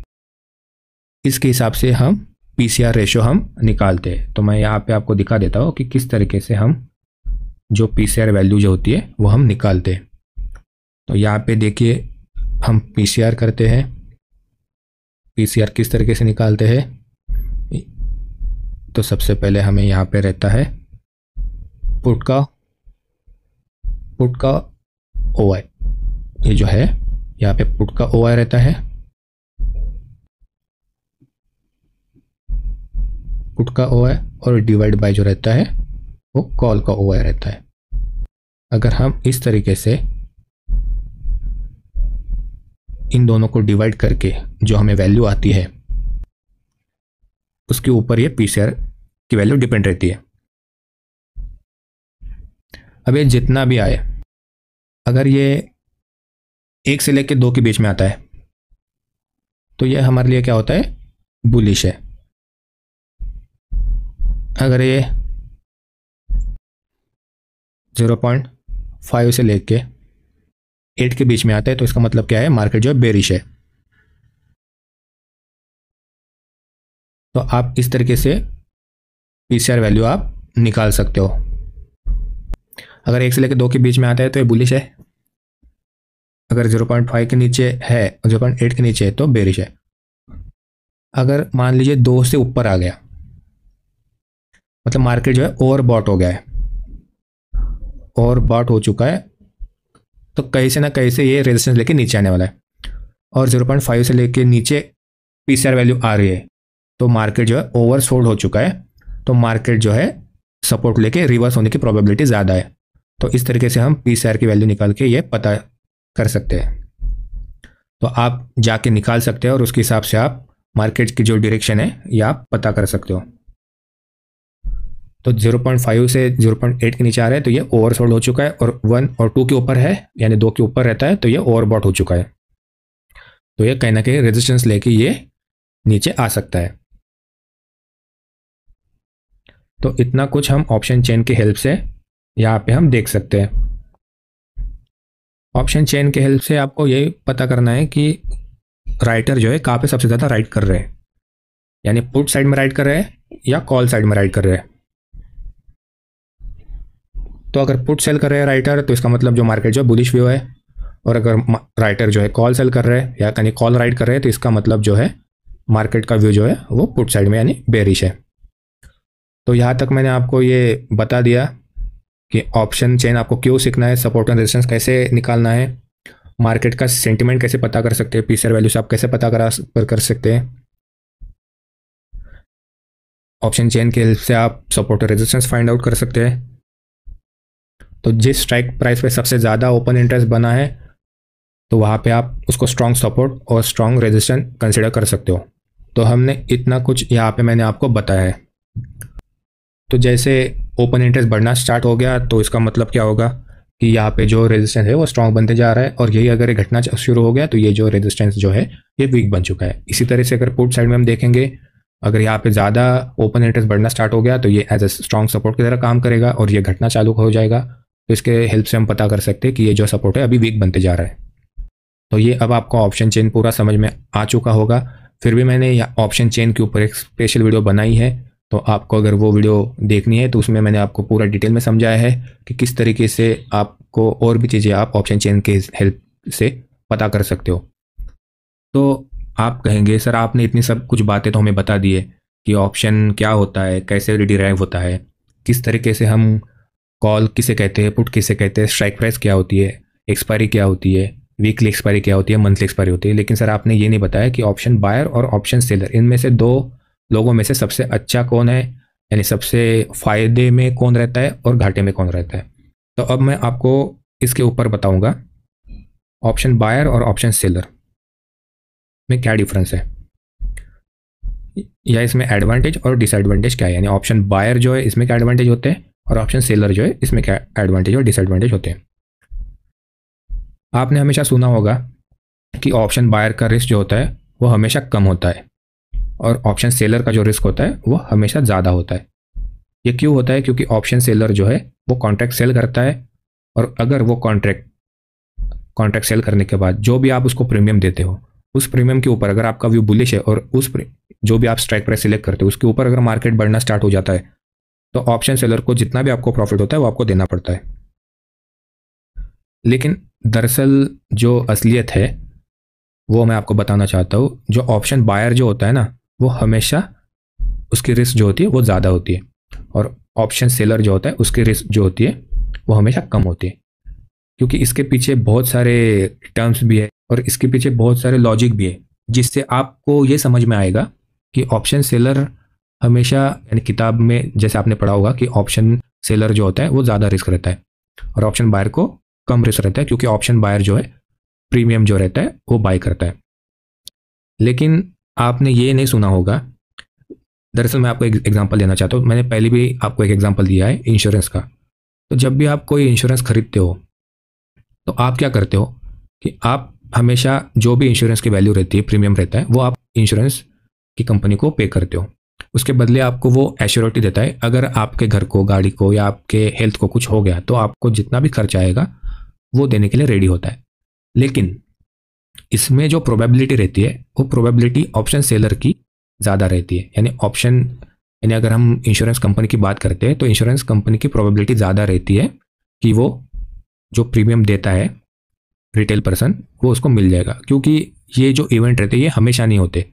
इसके हिसाब से हम PCR रेशो हम निकालते हैं। तो मैं यहाँ पे आपको दिखा देता हूँ कि किस तरीके से हम जो PCR वैल्यू जो होती है वो हम निकालते हैं। तो यहाँ पे देखिए हम PCR करते हैं। PCR किस तरीके से निकालते हैं, तो सबसे पहले हमें यहाँ पे रहता है पुट का ओ आई, ये जो है यहाँ पे पुट का ओ आई रहता है, पुट का ओ आई, और डिवाइड बाय जो रहता है वो कॉल का ओ आई रहता है। अगर हम इस तरीके से इन दोनों को डिवाइड करके जो हमें वैल्यू आती है उसके ऊपर ये पीसीआर की वैल्यू डिपेंड रहती है। अब ये जितना भी आए, अगर ये 1 से लेकर 2 के बीच में आता है तो ये हमारे लिए क्या होता है, बुलिश है। अगर ये 0.5 से लेके 8 के बीच में आता है तो इसका मतलब क्या है, मार्केट जो है बेरिश है। तो आप इस तरीके से पीसीआर वैल्यू आप निकाल सकते हो। अगर 1 से लेकर 2 के बीच में आता है तो ये बुलिश है, अगर 0.5 के नीचे है, 0.8 के नीचे है तो बेरिश है। अगर मान लीजिए 2 से ऊपर आ गया, मतलब मार्केट जो है ओवरबॉट हो गया है, ओवरबॉट हो चुका है, तो कहीं से ना कहीं से ये रेजिस्टेंस लेके नीचे आने वाला है, और 0.5 से लेके नीचे पीसीआर वैल्यू आ रही है तो मार्केट जो है ओवरसोल्ड हो चुका है, तो मार्केट जो है सपोर्ट लेके रिवर्स होने की प्रोबेबिलिटी ज़्यादा है। तो इस तरीके से हम पीसीआर की वैल्यू निकाल के ये पता कर सकते हैं। तो आप जाके निकाल सकते हैं और उसके हिसाब से आप मार्केट की जो डायरेक्शन है ये आप पता कर सकते हो। तो 0.5 से 0.8 के नीचे आ रहा है तो ये ओवरसोल्ड हो चुका है, और 1 और 2 के ऊपर है यानी 2 के ऊपर रहता है तो ये ओवरबॉट हो चुका है, तो ये कहीं ना कहीं रेजिस्टेंस लेके ये नीचे आ सकता है। तो इतना कुछ हम ऑप्शन चेन की हेल्प से यहाँ पे हम देख सकते हैं। ऑप्शन चेन के हेल्प से आपको ये पता करना है कि राइटर जो है कहाँ पे सबसे ज़्यादा राइट कर रहे हैं, यानी पुट साइड में राइट कर रहे हैं या कॉल साइड में राइट कर रहे हैं। तो अगर पुट सेल कर रहे हैं राइटर तो इसका मतलब जो मार्केट जो बुलिश व्यू है, और अगर राइटर जो है कॉल सेल कर रहे हैं या यानी कॉल राइट कर रहे हैं तो इसका मतलब जो है मार्केट का व्यू जो है वो पुट साइड में यानी बेरिश है। तो यहाँ तक मैंने आपको ये बता दिया कि ऑप्शन चेन आपको क्यों सीखना है, सपोर्ट एंड रेजिस्टेंस कैसे निकालना है, मार्केट का सेंटिमेंट कैसे पता कर सकते हैं, पीसीआर वैल्यू से आप कैसे पता कर सकते हैं, ऑप्शन चेन की हेल्प से आप सपोर्ट और रेजिस्टेंस फाइंड आउट कर सकते हैं। तो जिस स्ट्राइक प्राइस पे सबसे ज़्यादा ओपन इंटरेस्ट बना है तो वहाँ पे आप उसको स्ट्रॉन्ग सपोर्ट और स्ट्रॉन्ग रेजिस्टेंस कंसिडर कर सकते हो। तो हमने इतना कुछ यहाँ पे मैंने आपको बताया है। तो जैसे ओपन इंटरेस्ट बढ़ना स्टार्ट हो गया तो इसका मतलब क्या होगा कि यहाँ पे जो रेजिस्टेंस है वो स्ट्रॉन्ग बनते जा रहा है, और यही अगर घटना शुरू हो गया तो ये जो रेजिस्टेंस जो है ये वीक बन चुका है। इसी तरह से अगर पुट साइड में हम देखेंगे, अगर यहाँ पे ज़्यादा ओपन इंटरेस्ट बढ़ना स्टार्ट हो गया तो ये एज ए स्ट्रॉन्ग सपोर्ट की तरह काम करेगा और ये घटना चालू हो जाएगा। तो इसके हेल्प से हम पता कर सकते हैं कि ये जो सपोर्ट है अभी वीक बनते जा रहा है। तो ये अब आपको ऑप्शन चेन पूरा समझ में आ चुका होगा। फिर भी मैंने ऑप्शन चेन के ऊपर एक स्पेशल वीडियो बनाई है, तो आपको अगर वो वीडियो देखनी है तो उसमें मैंने आपको पूरा डिटेल में समझाया है कि किस तरीके से आपको और भी चीज़ें आप ऑप्शन चेन के हेल्प से पता कर सकते हो। तो आप कहेंगे सर आपने इतनी सब कुछ बातें तो हमें बता दी है कि ऑप्शन क्या होता है, कैसे डिराइव होता है, किस तरीके से हम कॉल किसे कहते हैं, पुट किसे कहते हैं, स्ट्राइक प्राइस क्या होती है, एक्सपायरी क्या होती है, वीकली एक्सपायरी क्या होती है, मंथली एक्सपायरी होती है। लेकिन सर आपने ये नहीं बताया कि ऑप्शन बायर और ऑप्शन सेलर, इनमें से 2 लोगों में से सबसे अच्छा कौन है, यानी सबसे फ़ायदे में कौन रहता है और घाटे में कौन रहता है। तो अब मैं आपको इसके ऊपर बताऊंगा ऑप्शन बायर और ऑप्शन सेलर में क्या डिफरेंस है, या इसमें एडवांटेज और डिसएडवांटेज क्या है, यानी ऑप्शन बायर जो है इसमें क्या एडवांटेज होते हैं और ऑप्शन सेलर जो है इसमें क्या एडवांटेज और डिसएडवांटेज होते हैं। आपने हमेशा सुना होगा कि ऑप्शन बायर का रिस्क जो होता है वो हमेशा कम होता है और ऑप्शन सेलर का जो रिस्क होता है वो हमेशा ज़्यादा होता है। ये क्यों होता है? क्योंकि ऑप्शन सेलर जो है वो कॉन्ट्रैक्ट सेल करता है, और अगर वो कॉन्ट्रैक्ट सेल करने के बाद जो भी आप उसको प्रीमियम देते हो, उस प्रीमियम के ऊपर अगर आपका व्यू बुलिश है और उस जो भी आप स्ट्राइक प्राइस सिलेक्ट करते हो उसके ऊपर अगर मार्केट बढ़ना स्टार्ट हो जाता है तो ऑप्शन सेलर को जितना भी आपको प्रॉफिट होता है वो आपको देना पड़ता है। लेकिन दरअसल जो असलियत है वो मैं आपको बताना चाहता हूँ, जो ऑप्शन बायर जो होता है ना वो हमेशा उसकी रिस्क जो होती है वो ज़्यादा होती है, और ऑप्शन सेलर जो होता है उसकी रिस्क जो होती है वो हमेशा कम होती है, क्योंकि इसके पीछे बहुत सारे टर्म्स भी है और इसके पीछे बहुत सारे लॉजिक भी है, जिससे आपको ये समझ में आएगा कि ऑप्शन सेलर हमेशा, यानी किताब में जैसे आपने पढ़ा होगा कि ऑप्शन सेलर जो होता है वो ज़्यादा रिस्क रहता है और ऑप्शन बायर को कम रिस्क रहता है, क्योंकि ऑप्शन बायर जो है प्रीमियम जो रहता है वो बाय करता है। लेकिन आपने ये नहीं सुना होगा, दरअसल मैं आपको एक एग्जांपल देना चाहता हूँ, मैंने पहले भी आपको एक एग्जांपल दिया है इंश्योरेंस का। तो जब भी आप कोई इंश्योरेंस खरीदते हो तो आप क्या करते हो कि आप हमेशा जो भी इंश्योरेंस की वैल्यू रहती है, प्रीमियम रहता है, वो आप इंश्योरेंस की कंपनी को पे करते हो। उसके बदले आपको वो एश्योरिटी देता है, अगर आपके घर को, गाड़ी को या आपके हेल्थ को कुछ हो गया तो आपको जितना भी खर्च आएगा वो देने के लिए रेडी होता है। लेकिन इसमें जो प्रोबेबिलिटी रहती है वो प्रोबेबिलिटी ऑप्शन सेलर की ज़्यादा रहती है, यानी अगर हम इंश्योरेंस कंपनी की बात करते हैं तो इंश्योरेंस कंपनी की प्रोबेबिलिटी ज़्यादा रहती है कि वो जो प्रीमियम देता है रिटेल पर्सन वो उसको मिल जाएगा, क्योंकि ये जो इवेंट रहते हैं ये हमेशा नहीं होते।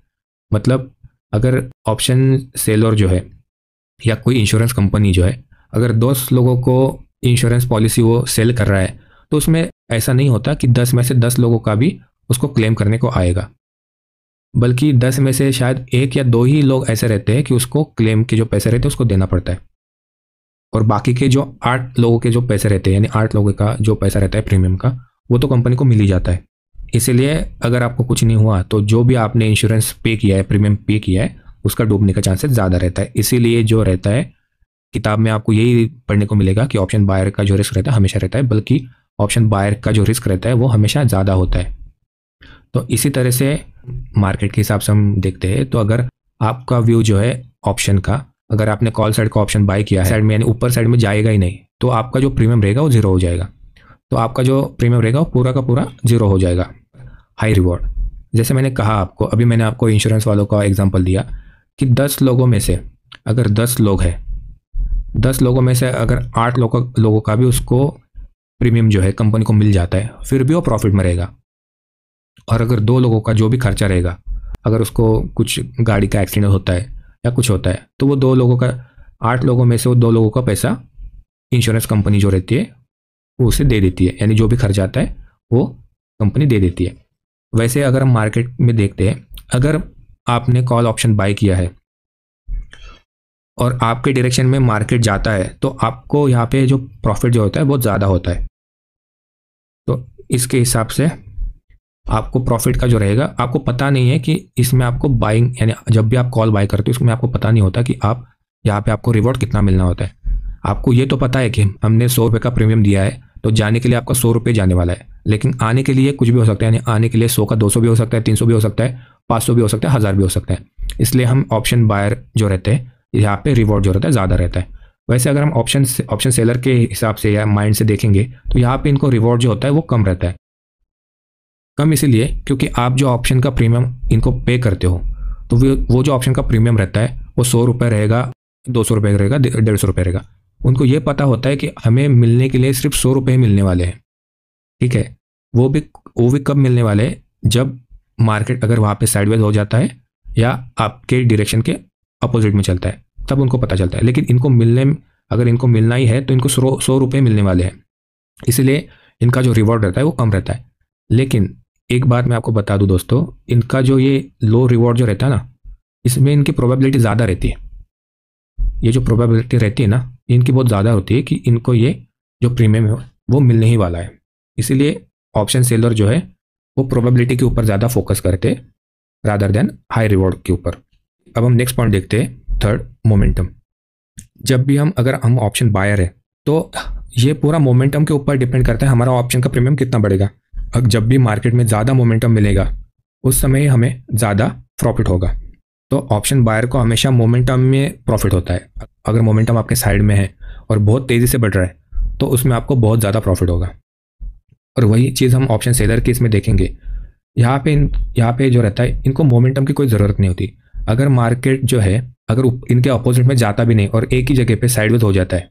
मतलब अगर ऑप्शन सेलर जो है या कोई इंश्योरेंस कंपनी जो है अगर 10 लोगों को इंश्योरेंस पॉलिसी वो सेल कर रहा है तो उसमें ऐसा नहीं होता कि 10 में से 10 लोगों का भी उसको क्लेम करने को आएगा, बल्कि 10 में से शायद 1 या 2 ही लोग ऐसे रहते हैं कि उसको क्लेम के जो पैसे रहते हैं उसको देना पड़ता है, और बाकी के जो 8 लोगों के जो पैसे रहते हैं, यानी 8 लोगों का जो पैसा रहता है प्रीमियम का, वो तो कंपनी को मिल ही जाता है। इसीलिए अगर आपको कुछ नहीं हुआ तो जो भी आपने इंश्योरेंस पे किया है, प्रीमियम पे किया है, उसका डूबने का चांसेस ज़्यादा रहता है। इसीलिए जो रहता है किताब में आपको यही पढ़ने को मिलेगा कि ऑप्शन बायर का जो रिस्क रहता है हमेशा रहता है, बल्कि ऑप्शन बायर का जो रिस्क रहता है वो हमेशा ज़्यादा होता है। तो इसी तरह से मार्केट के हिसाब से हम देखते हैं, तो अगर आपका व्यू जो है ऑप्शन का, अगर आपने कॉल साइड का ऑप्शन बाय किया है साइड में, यानी ऊपर साइड में जाएगा ही नहीं, तो आपका जो प्रीमियम रहेगा वो जीरो हो जाएगा। तो आपका जो प्रीमियम रहेगा वो पूरा का पूरा जीरो हो जाएगा। हाई रिवॉर्ड, जैसे मैंने कहा आपको, अभी मैंने आपको इंश्योरेंस वालों का एग्जांपल दिया कि 10 लोगों में से अगर 10 लोग हैं, 10 लोगों में से अगर 8 लोगों का भी उसको प्रीमियम जो है कंपनी को मिल जाता है, फिर भी वो प्रॉफिट में रहेगा। और अगर 2 लोगों का जो भी खर्चा रहेगा, अगर उसको कुछ गाड़ी का एक्सीडेंट होता है या कुछ होता है, तो वो 2 लोगों का, 8 लोगों में से वो 2 लोगों का पैसा इंश्योरेंस कंपनी जो रहती है वो उसे दे देती है, यानी जो भी खर्च आता है वो कंपनी दे देती है। वैसे अगर हम मार्केट में देखते हैं, अगर आपने कॉल ऑप्शन बाय किया है और आपके डायरेक्शन में मार्केट जाता है तो आपको यहाँ पे जो प्रॉफिट जो होता है बहुत ज़्यादा होता है। तो इसके हिसाब से आपको प्रॉफिट का जो रहेगा, आपको पता नहीं है कि इसमें आपको बाइंग, यानी जब भी आप कॉल बाय करते हो उसमें आपको पता नहीं होता कि आप यहाँ पे आपको रिवॉर्ड कितना मिलना होता है। आपको ये तो पता है कि हमने 100 रुपये का प्रीमियम दिया है तो जाने के लिए आपका 100 रुपये जाने वाला है, लेकिन आने के लिए कुछ भी हो सकता है, यानी आने के लिए 100 का 200 भी हो सकता है, 300 भी हो सकता है, 500 भी हो सकता है, 1000 भी हो सकता है। इसलिए हम ऑप्शन बायर जो रहते हैं यहाँ पे रिवॉर्ड जो रहता है ज़्यादा रहता है। वैसे अगर हम ऑप्शन सेलर के हिसाब से या माइंड से देखेंगे तो यहाँ पे इनको रिवॉर्ड जो होता है वो कम रहता है। कम इसीलिए क्योंकि आप जो ऑप्शन का प्रीमियम इनको पे करते हो, तो वो जो ऑप्शन का प्रीमियम रहता है वो 100 रुपये रहेगा, 200 रुपये रहेगा, 150 रुपये रहेगा। उनको ये पता होता है कि हमें मिलने के लिए सिर्फ 100 रुपये मिलने वाले हैं, ठीक है। वो भी कब मिलने वाले हैं, जब मार्केट अगर वहाँ पे साइडवेज हो जाता है या आपके डायरेक्शन के अपोजिट में चलता है, तब उनको पता चलता है। लेकिन अगर इनको मिलना ही है तो इनको 100 रुपये मिलने वाले हैं, इसलिए इनका जो रिवॉर्ड रहता है वो कम रहता है। लेकिन एक बात मैं आपको बता दूं दोस्तों, इनका जो ये लो रिवॉर्ड जो रहता है ना, इसमें इनकी प्रोबेबिलिटी ज़्यादा रहती है। ये जो प्रोबेबिलिटी रहती है ना, इनकी बहुत ज़्यादा होती है कि इनको ये जो प्रीमियम है वो मिलने ही वाला है। इसीलिए ऑप्शन सेलर जो है वो प्रोबेबिलिटी के ऊपर ज़्यादा फोकस करते हैं रादर देन हाई रिवॉर्ड के ऊपर। अब हम नेक्स्ट पॉइंट देखते हैं, थर्ड, मोमेंटम। जब भी अगर हम ऑप्शन बायर है तो ये पूरा मोमेंटम के ऊपर डिपेंड करता है हमारा ऑप्शन का प्रीमियम कितना बढ़ेगा। अब जब भी मार्केट में ज़्यादा मोमेंटम मिलेगा उस समय हमें ज़्यादा प्रॉफिट होगा। तो ऑप्शन बायर को हमेशा मोमेंटम में प्रॉफिट होता है। अगर मोमेंटम आपके साइड में है और बहुत तेज़ी से बढ़ रहा है तो उसमें आपको बहुत ज़्यादा प्रॉफिट होगा। और वही चीज़ हम ऑप्शन सेलर के इसमें देखेंगे। यहाँ पे जो रहता है, इनको मोमेंटम की कोई ज़रूरत नहीं होती। अगर मार्केट जो है अगर इनके अपोजिट में जाता भी नहीं और एक ही जगह पे साइडवेज हो जाता है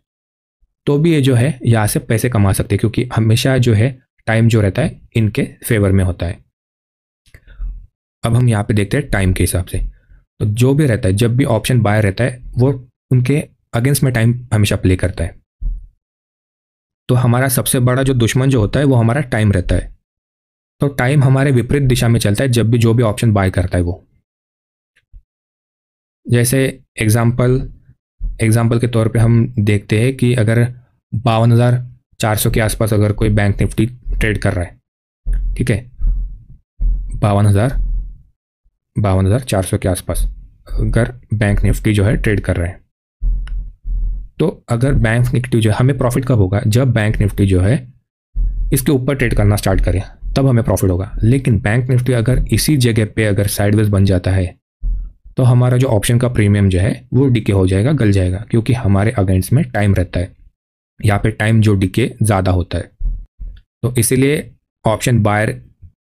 तो भी ये जो है यहाँ से पैसे कमा सकते हैं, क्योंकि हमेशा जो है टाइम जो रहता है इनके फेवर में होता है। अब हम यहाँ पे देखते हैं टाइम के हिसाब से। तो जो भी रहता है, जब भी ऑप्शन बाय रहता है, वो उनके अगेंस्ट में टाइम हमेशा प्ले करता है। तो हमारा सबसे बड़ा जो दुश्मन जो होता है वो हमारा टाइम रहता है। तो टाइम हमारे विपरीत दिशा में चलता है जब भी जो भी ऑप्शन बाय करता है वो। जैसे एग्जाम्पल के तौर पे हम देखते हैं कि अगर 52,400 के आसपास अगर कोई बैंक निफ्टी ट्रेड कर रहा है, ठीक है, 52,400 के आसपास अगर बैंक निफ्टी जो है ट्रेड कर रहे हैं, तो अगर बैंक निफ्टी जो है, हमें प्रॉफिट कब होगा? जब बैंक निफ्टी जो है इसके ऊपर ट्रेड करना स्टार्ट करे, तब हमें प्रॉफिट होगा। लेकिन बैंक निफ्टी अगर इसी जगह पे अगर साइडवेज बन जाता है, तो हमारा जो ऑप्शन का प्रीमियम जो है वो डिके हो जाएगा, गल जाएगा, क्योंकि हमारे अगेंस्ट में टाइम रहता है। यहाँ पे टाइम जो डिके ज़्यादा होता है, तो इसीलिए ऑप्शन बायर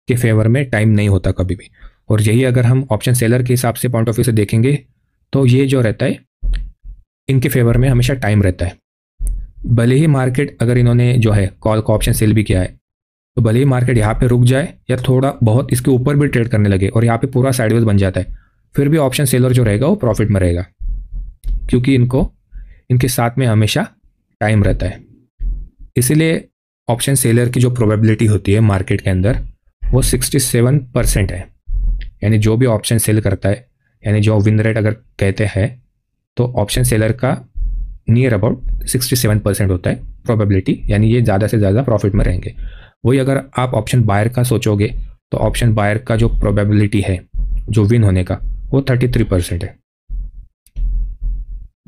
के फेवर में टाइम नहीं होता कभी भी। और यही अगर हम ऑप्शन सेलर के हिसाब से पॉइंट ऑफ व्यू से देखेंगे, तो ये जो रहता है इनके फेवर में हमेशा टाइम रहता है। भले ही मार्केट अगर इन्होंने जो है कॉल का ऑप्शन सेल भी किया है, तो भले ही मार्केट यहाँ पे रुक जाए या थोड़ा बहुत इसके ऊपर भी ट्रेड करने लगे और यहाँ पे पूरा साइडवेज बन जाता है, फिर भी ऑप्शन सेलर जो रहेगा वो प्रॉफिट में रहेगा, क्योंकि इनके साथ में हमेशा टाइम रहता है। इसीलिए ऑप्शन सेलर की जो प्रोबेबिलिटी होती है मार्केट के अंदर वो 67% है। यानी जो भी ऑप्शन सेल करता है, यानी जो विन रेट अगर कहते हैं, तो ऑप्शन सेलर का नियर अबाउट 67% होता है प्रोबेबिलिटी, यानी ये ज़्यादा से ज़्यादा प्रॉफिट में रहेंगे। वही अगर आप ऑप्शन बायर का सोचोगे, तो ऑप्शन बायर का जो प्रोबेबिलिटी है जो विन होने का वो 33% है।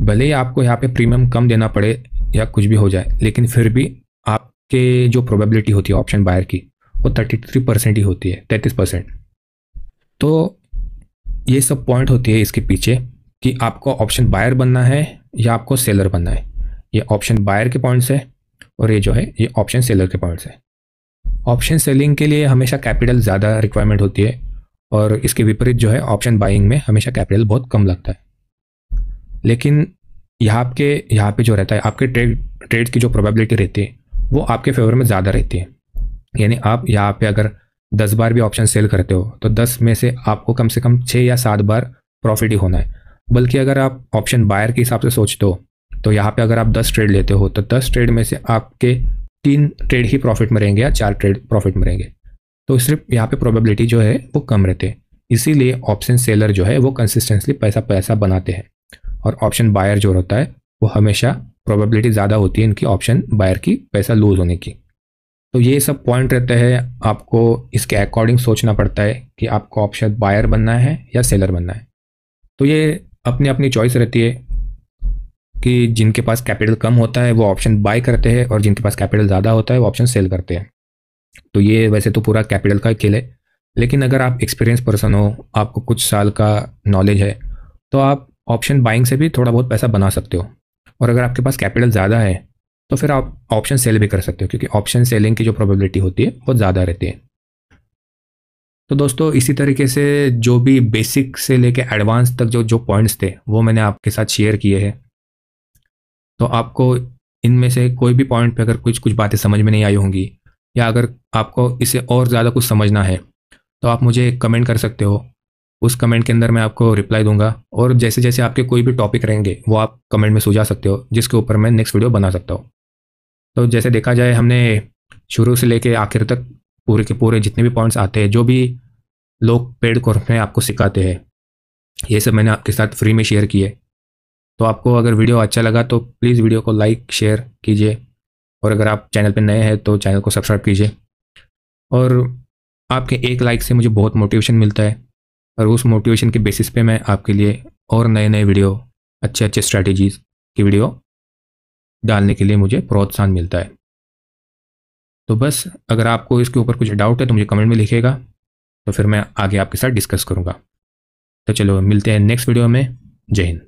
भले ही आपको यहाँ पे प्रीमियम कम देना पड़े या कुछ भी हो जाए, लेकिन फिर भी आपके जो प्रोबेबिलिटी होती है ऑप्शन बायर की वो 33% ही होती है, 33%। तो ये सब पॉइंट होती है इसके पीछे कि आपको ऑप्शन बायर बनना है या आपको सेलर बनना है। ये ऑप्शन बायर के पॉइंट्स है और ये जो है ये ऑप्शन सेलर के पॉइंट्स है। ऑप्शन सेलिंग के लिए हमेशा कैपिटल ज़्यादा रिक्वायरमेंट होती है और इसके विपरीत जो है ऑप्शन बाइंग में हमेशा कैपिटल बहुत कम लगता है। लेकिन यहाँ पे जो रहता है आपके ट्रेड की जो प्रोबेबिलिटी रहती है वो आपके फेवर में ज़्यादा रहती है। यानी आप यहाँ पे अगर 10 बार भी ऑप्शन सेल करते हो तो 10 में से आपको कम से कम 6 या 7 बार प्रॉफिट ही होना है। बल्कि अगर आप ऑप्शन बायर के हिसाब से सोचते हो, तो यहाँ पे अगर आप 10 ट्रेड लेते हो तो 10 ट्रेड में से आपके 3 ट्रेड ही प्रॉफिट में रहेंगे या 4 ट्रेड प्रॉफिट में रहेंगे। तो सिर्फ यहाँ पे प्रोबेबिलिटी जो है वो कम रहती है। इसीलिए ऑप्शन सेलर जो है वो कंसिस्टेंटली पैसा बनाते हैं, और ऑप्शन बायर जो होता है वो हमेशा प्रोबेबिलिटी ज़्यादा होती है इनकी ऑप्शन बायर की पैसा लूज होने की। तो ये सब पॉइंट रहते हैं, आपको इसके अकॉर्डिंग सोचना पड़ता है कि आपको ऑप्शन बायर बनना है या सेलर बनना है। तो ये अपनी अपनी चॉइस रहती है कि जिनके पास कैपिटल कम होता है वो ऑप्शन बाय करते हैं और जिनके पास कैपिटल ज़्यादा होता है वो ऑप्शन सेल करते हैं। तो ये वैसे तो पूरा कैपिटल का खेल है, लेकिन अगर आप एक्सपीरियंस पर्सन हो, आपको कुछ साल का नॉलेज है, तो आप ऑप्शन बाइंग से भी थोड़ा बहुत पैसा बना सकते हो। और अगर आपके पास कैपिटल ज़्यादा है तो फिर आप ऑप्शन सेल भी कर सकते हो, क्योंकि ऑप्शन सेलिंग की जो प्रोबेबिलिटी होती है वो ज़्यादा रहती है। तो दोस्तों इसी तरीके से जो भी बेसिक से लेके एडवांस तक जो पॉइंट्स थे वो मैंने आपके साथ शेयर किए हैं। तो आपको इनमें से कोई भी पॉइंट पे अगर कुछ बातें समझ में नहीं आई होंगी, या अगर आपको इसे और ज़्यादा कुछ समझना है, तो आप मुझे कमेंट कर सकते हो। उस कमेंट के अंदर मैं आपको रिप्लाई दूंगा, और जैसे जैसे आपके कोई भी टॉपिक रहेंगे वो आप कमेंट में सुझा सकते हो, जिसके ऊपर मैं नेक्स्ट वीडियो बना सकता हूँ। तो जैसे देखा जाए, हमने शुरू से लेके आखिर तक पूरे के पूरे जितने भी पॉइंट्स आते हैं, जो भी लोग पेड कोर्स में आपको सिखाते हैं, ये सब मैंने आपके साथ फ्री में शेयर किए। तो आपको अगर वीडियो अच्छा लगा तो प्लीज़ वीडियो को लाइक शेयर कीजिए, और अगर आप चैनल पर नए हैं तो चैनल को सब्सक्राइब कीजिए। और आपके एक लाइक से मुझे बहुत मोटिवेशन मिलता है, और उस मोटिवेशन के बेसिस पे मैं आपके लिए और नए नए वीडियो, अच्छे स्ट्रैटेजीज़ की वीडियो डालने के लिए मुझे प्रोत्साहन मिलता है। तो बस अगर आपको इसके ऊपर कुछ डाउट है तो मुझे कमेंट में लिखिएगा, तो फिर मैं आगे आपके साथ डिस्कस करूँगा। तो चलो मिलते हैं नेक्स्ट वीडियो में। जय हिंद।